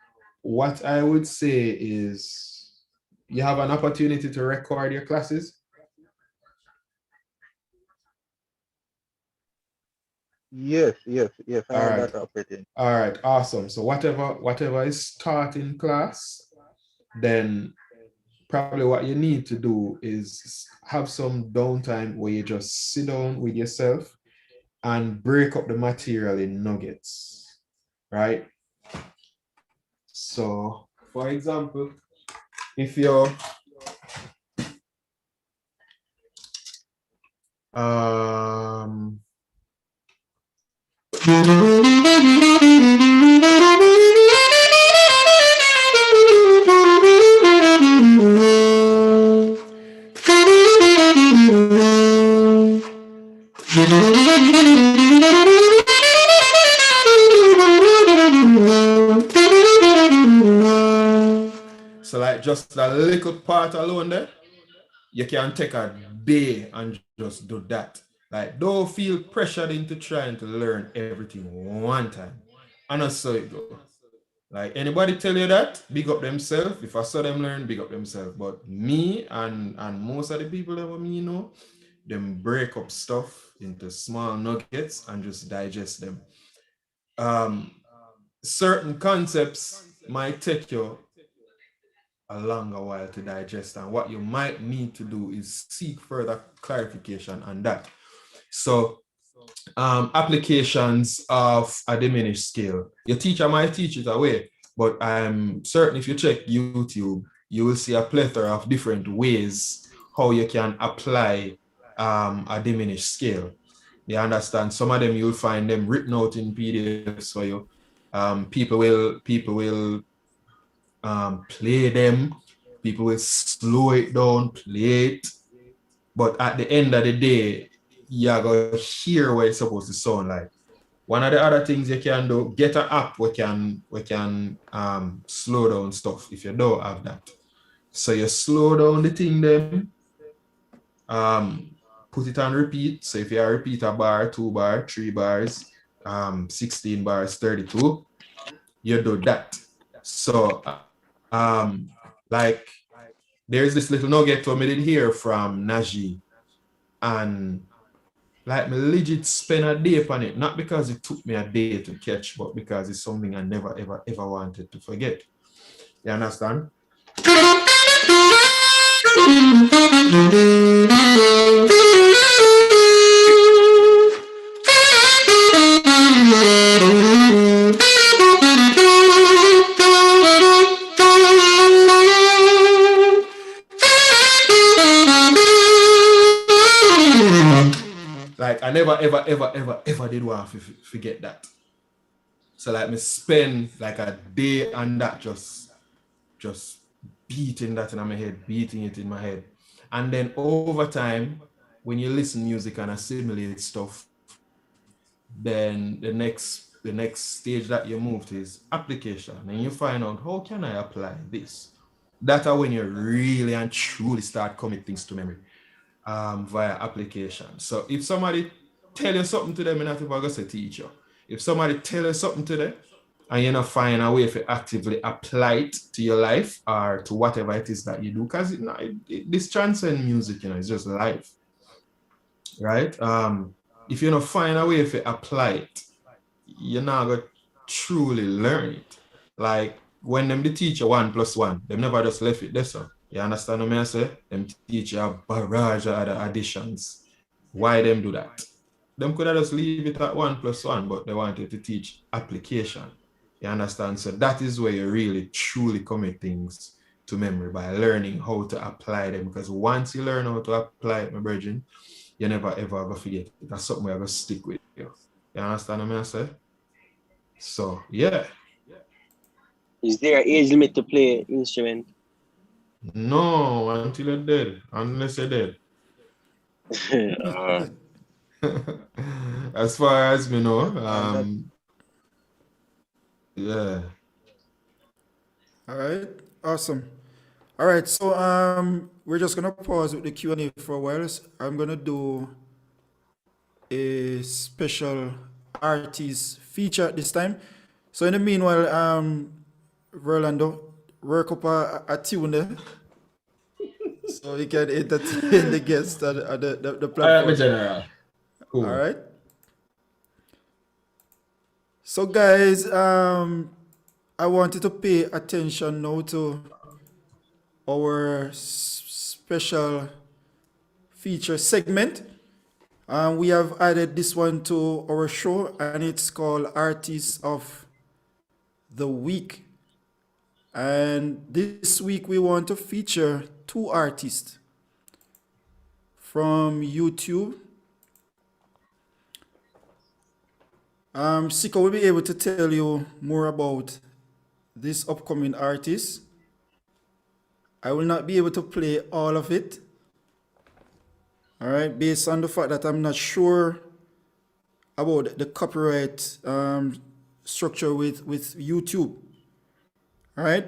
what I would say is you have an opportunity to record your classes. Yes, I have that opportunity. All right, awesome. So whatever is taught in class, then probably what you need to do is have some downtime where you just sit down with yourself and break up the material in nuggets, right? So, for example, if you're So like just that little part alone there, you can take a day and just do that. Like don't feel pressured into trying to learn everything one time. And that's how it goes. Like anybody tell you that, big up themselves. If I saw them learn, big up themselves. But me and most of the people that me know, them break up stuff into small nuggets and just digest them. Certain concepts might take you a longer while to digest, and what you might need to do is seek further clarification on that. So applications of a diminished scale. Your teacher might teach it away, but I'm certain if you check YouTube, you will see a plethora of different ways how you can apply a diminished scale. You understand? Some of them you'll find them written out in PDFs for you. People will play them. People will slow it down, play it. But at the end of the day, you're going to hear what it's supposed to sound like. One of the other things you can do, get an app we can slow down stuff if you don't have that. So you slow down the thing then, put it on repeat. So if you repeat a bar, 2 bar, 3 bars, 16 bars, 32, you do that. So like there's this little nugget I did hear from Najee, and like me legit spend a day upon it, not because it took me a day to catch, but because it's something I never ever wanted to forget. You understand? Like I never ever did want to forget that. So like me spend like a day on that, just beating that in my head, beating it in my head. And then over time, when you listen music and assimilate stuff, then the next stage that you move to is application. And you find out, how can I apply this? That's when you really and truly start commit things to memory via application. So if somebody tell you something to them, you're not going to say teacher. If somebody tell you something to them and you not find a way to actively apply it to your life or to whatever it is that you do, because this transcends music, it's just life, right? If you don't find a way to apply it, you're not going to truly learn it. Like when them the teach you 1 + 1, them never just left it there, so. You understand what I say? Them teach you a barrage of other additions. Why them do that? Them could have just leave it at 1 + 1, but they wanted to teach application. You understand? So that is where you really truly commit things to memory, by learning how to apply them. Because once you learn how to apply it, my virgin, you never ever ever forget it. That's something you're going to stick with you. You understand what I say? So yeah. Is there an age limit to play instrument? No, until you're dead, unless you're dead. As far as we know, yeah. All right, awesome. All right, so we're just gonna pause with the Q&A for a while. I'm gonna do a special artist feature at this time. So in the meanwhile, Verlando, work up a tune there, so you can entertain the guests at the platform. All right, my general. Cool. All right. So guys, I wanted to pay attention now to our special feature segment. We have added this one to our show, and it's called Artists of the Week. And this week we want to feature 2 artists from YouTube. Siko will be able to tell you more about this upcoming artist. I will not be able to play all of it, All right, based on the fact that I'm not sure about the copyright structure with YouTube. All right,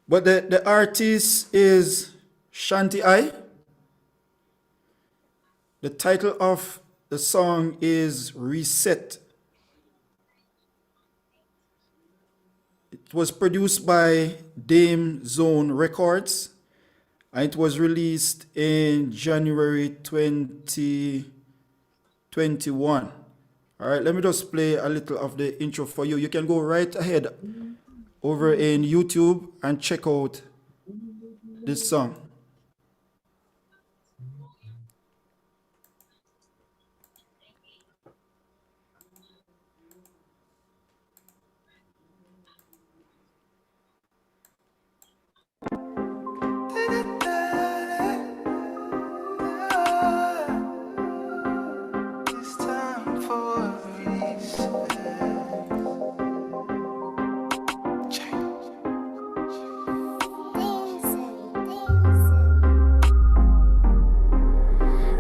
but the artist is Shanti I. The title of the song is Reset. It was produced by Dame Zone Records, and it was released in January 2021. All right, let me just play a little of the intro for you. You can go right ahead over in YouTube and check out this song.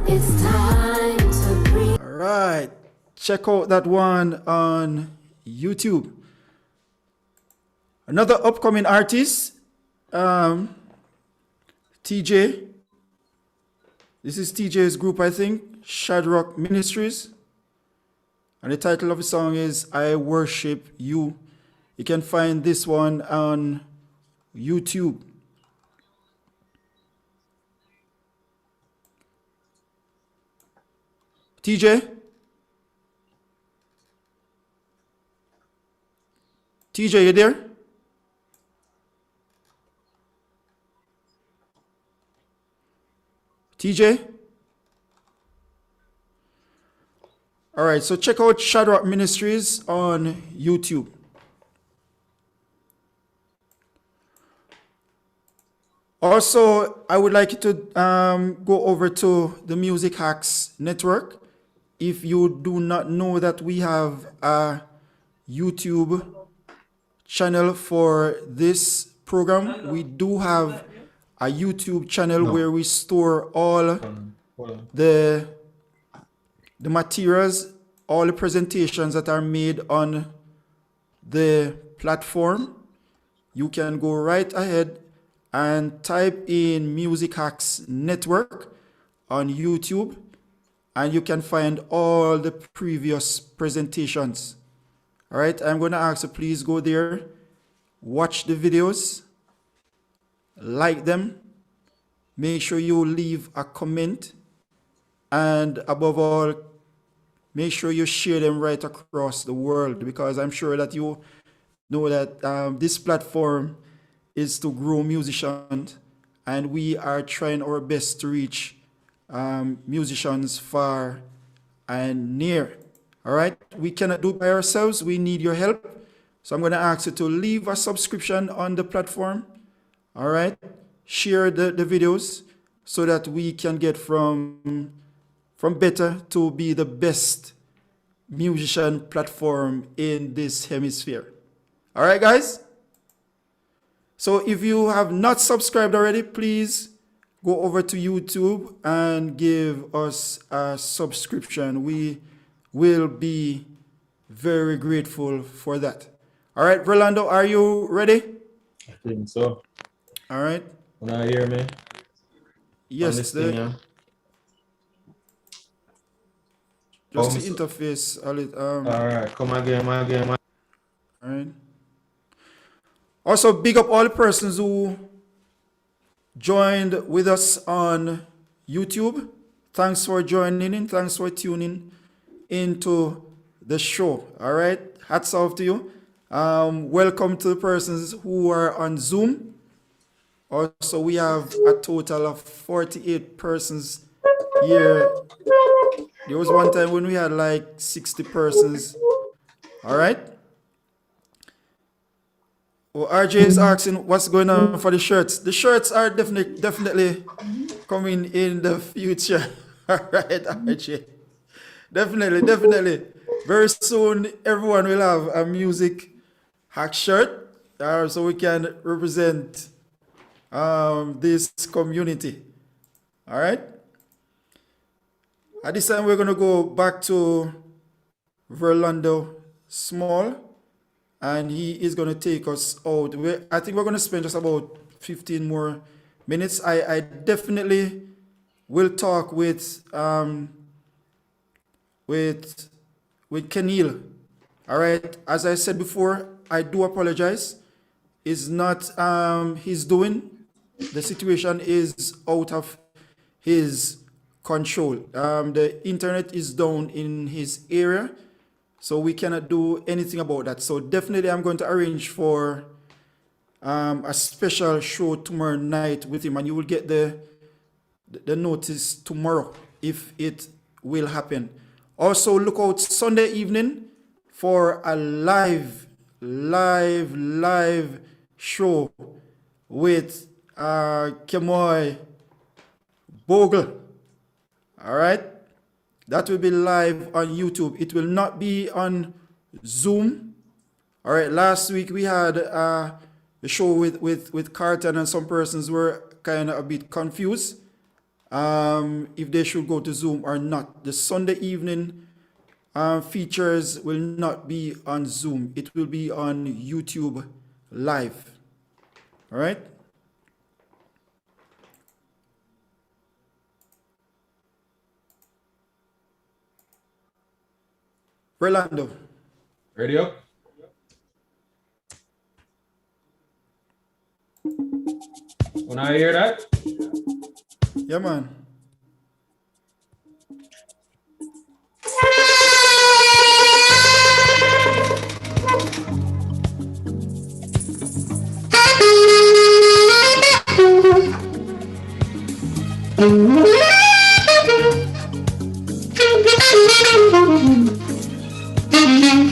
It's time to breathe. All right, check out that one on YouTube. Another upcoming artist, TJ. This is TJ's group, I think, Shadrach Ministries. And the title of the song is I Worship You. You can find this one on YouTube. TJ? TJ, you there? TJ? All right, so check out Shadrach Ministries on YouTube. Also, I would like you to go over to the Music Hacks Network. If you do not know that we have a YouTube channel for this program, we do have a YouTube channel where we store all the materials, all the presentations that are made on the platform. You can go right ahead and type in Music Hacks Network on YouTube, and you can find all the previous presentations. All right, I'm going to ask you, please go there, watch the videos, like them, make sure you leave a comment, and above all, make sure you share them right across the world, because I'm sure that you know that this platform is to grow musicians, and we are trying our best to reach musicians far and near. All right, we cannot do it by ourselves. We need your help. So I'm going to ask you to leave a subscription on the platform. All right, share the videos so that we can get from better to be the best musician platform in this hemisphere. All right, guys. So if you have not subscribed already, please go over to YouTube and give us a subscription. We will be very grateful for that. All right, Verlando, are you ready? I think so. All right. Can you hear me? Yes, Just the interface. all right, come again. All right. Also, big up all the persons who joined with us on YouTube. Thanks for joining in. Thanks for tuning into the show. All right. Hats off to you. Welcome to the persons who are on Zoom. Also, we have a total of 48 persons here. There was one time when we had like 60 persons. All right. Oh, RJ is asking what's going on for the shirts. The shirts are definitely coming in the future. All right, RJ. Definitely. Very soon, everyone will have a music hack shirt, so we can represent this community. All right. At this time, we're going to go back to Verlando Small, and he is going to take us out. I think we're going to spend just about 15 more minutes. I definitely will talk with Kenil. All right. As I said before, I do apologize. It's not his doing. The situation is out of his control. The internet is down in his area, so we cannot do anything about that. So definitely I'm going to arrange for a special show tomorrow night with him, and you will get the notice tomorrow if it will happen. Also, look out Sunday evening for a live show with Kemoy Bogle. All right, that will be live on YouTube. It will not be on Zoom. All right, last week we had a show with Carton, and some persons were kind of a bit confused if they should go to Zoom or not. The Sunday evening features will not be on Zoom. It will be on YouTube live. All right. Verlando. Ready up? When I hear that? Yeah, man.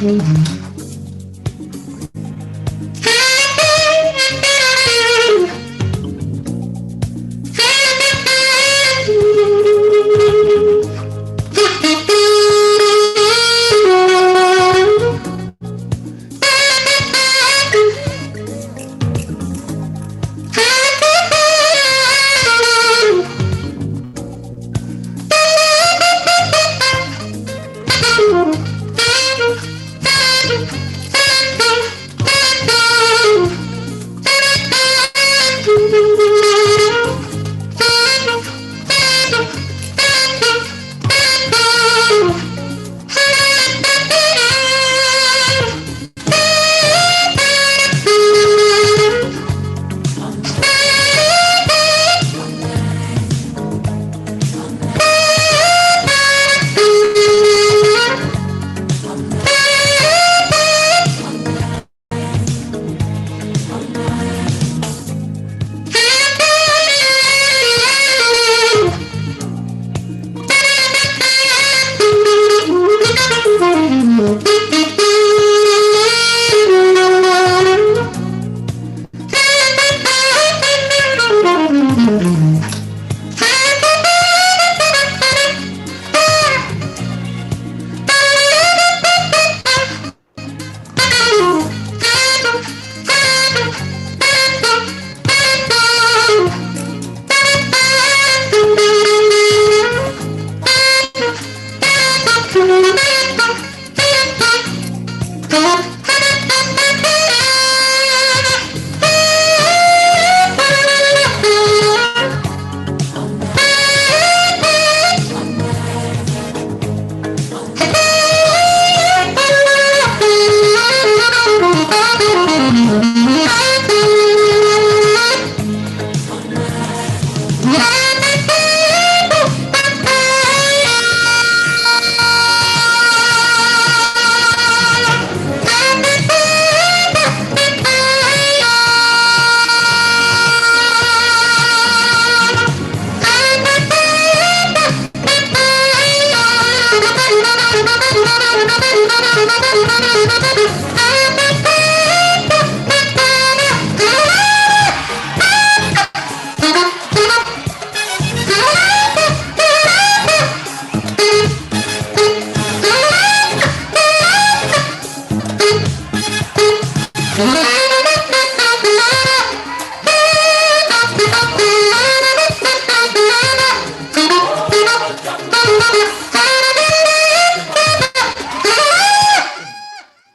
Thank you.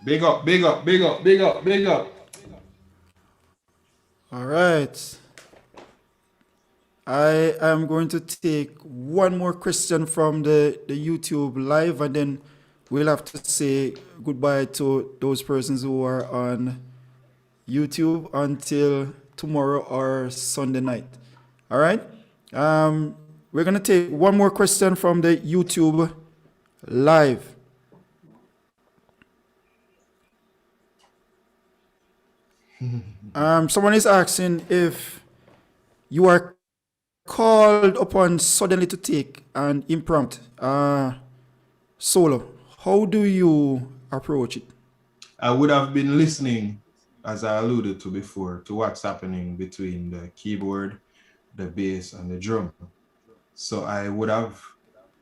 Big up, big up, big up, big up, big up. All right. I am going to take one more question from the YouTube live, and then we'll have to say goodbye to those persons who are on YouTube until tomorrow or Sunday night. All right. We're going to take one more question from the YouTube live. Someone is asking if you are called upon suddenly to take an impromptu solo. How do you approach it? I would have been listening, as I alluded to before, to what's happening between the keyboard, the bass, and the drum. So I would have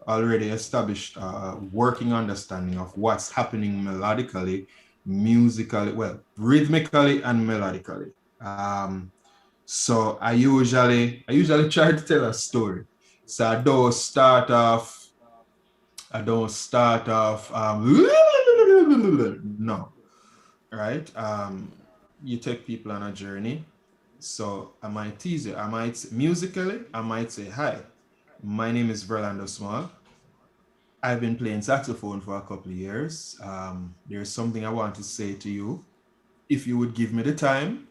already established a working understanding of what's happening melodically, musically, well, rhythmically and melodically. So I usually try to tell a story. So I don't start off, no, right? You take people on a journey. So I might tease you. Musically, I might say, hi, my name is Verlando Small. I've been playing saxophone for a couple of years. There's something I want to say to you. If you would give me the time,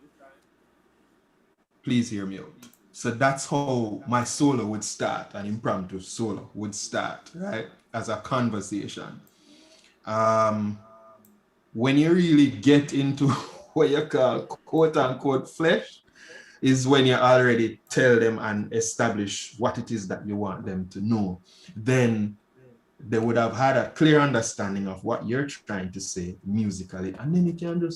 please hear me out. So that's how my solo would start, an impromptu solo would start, right? As a conversation. When you really get into what you call quote unquote flesh, is when you already tell them and establish what it is that you want them to know. Then they would have had a clear understanding of what you're trying to say musically, and then you can just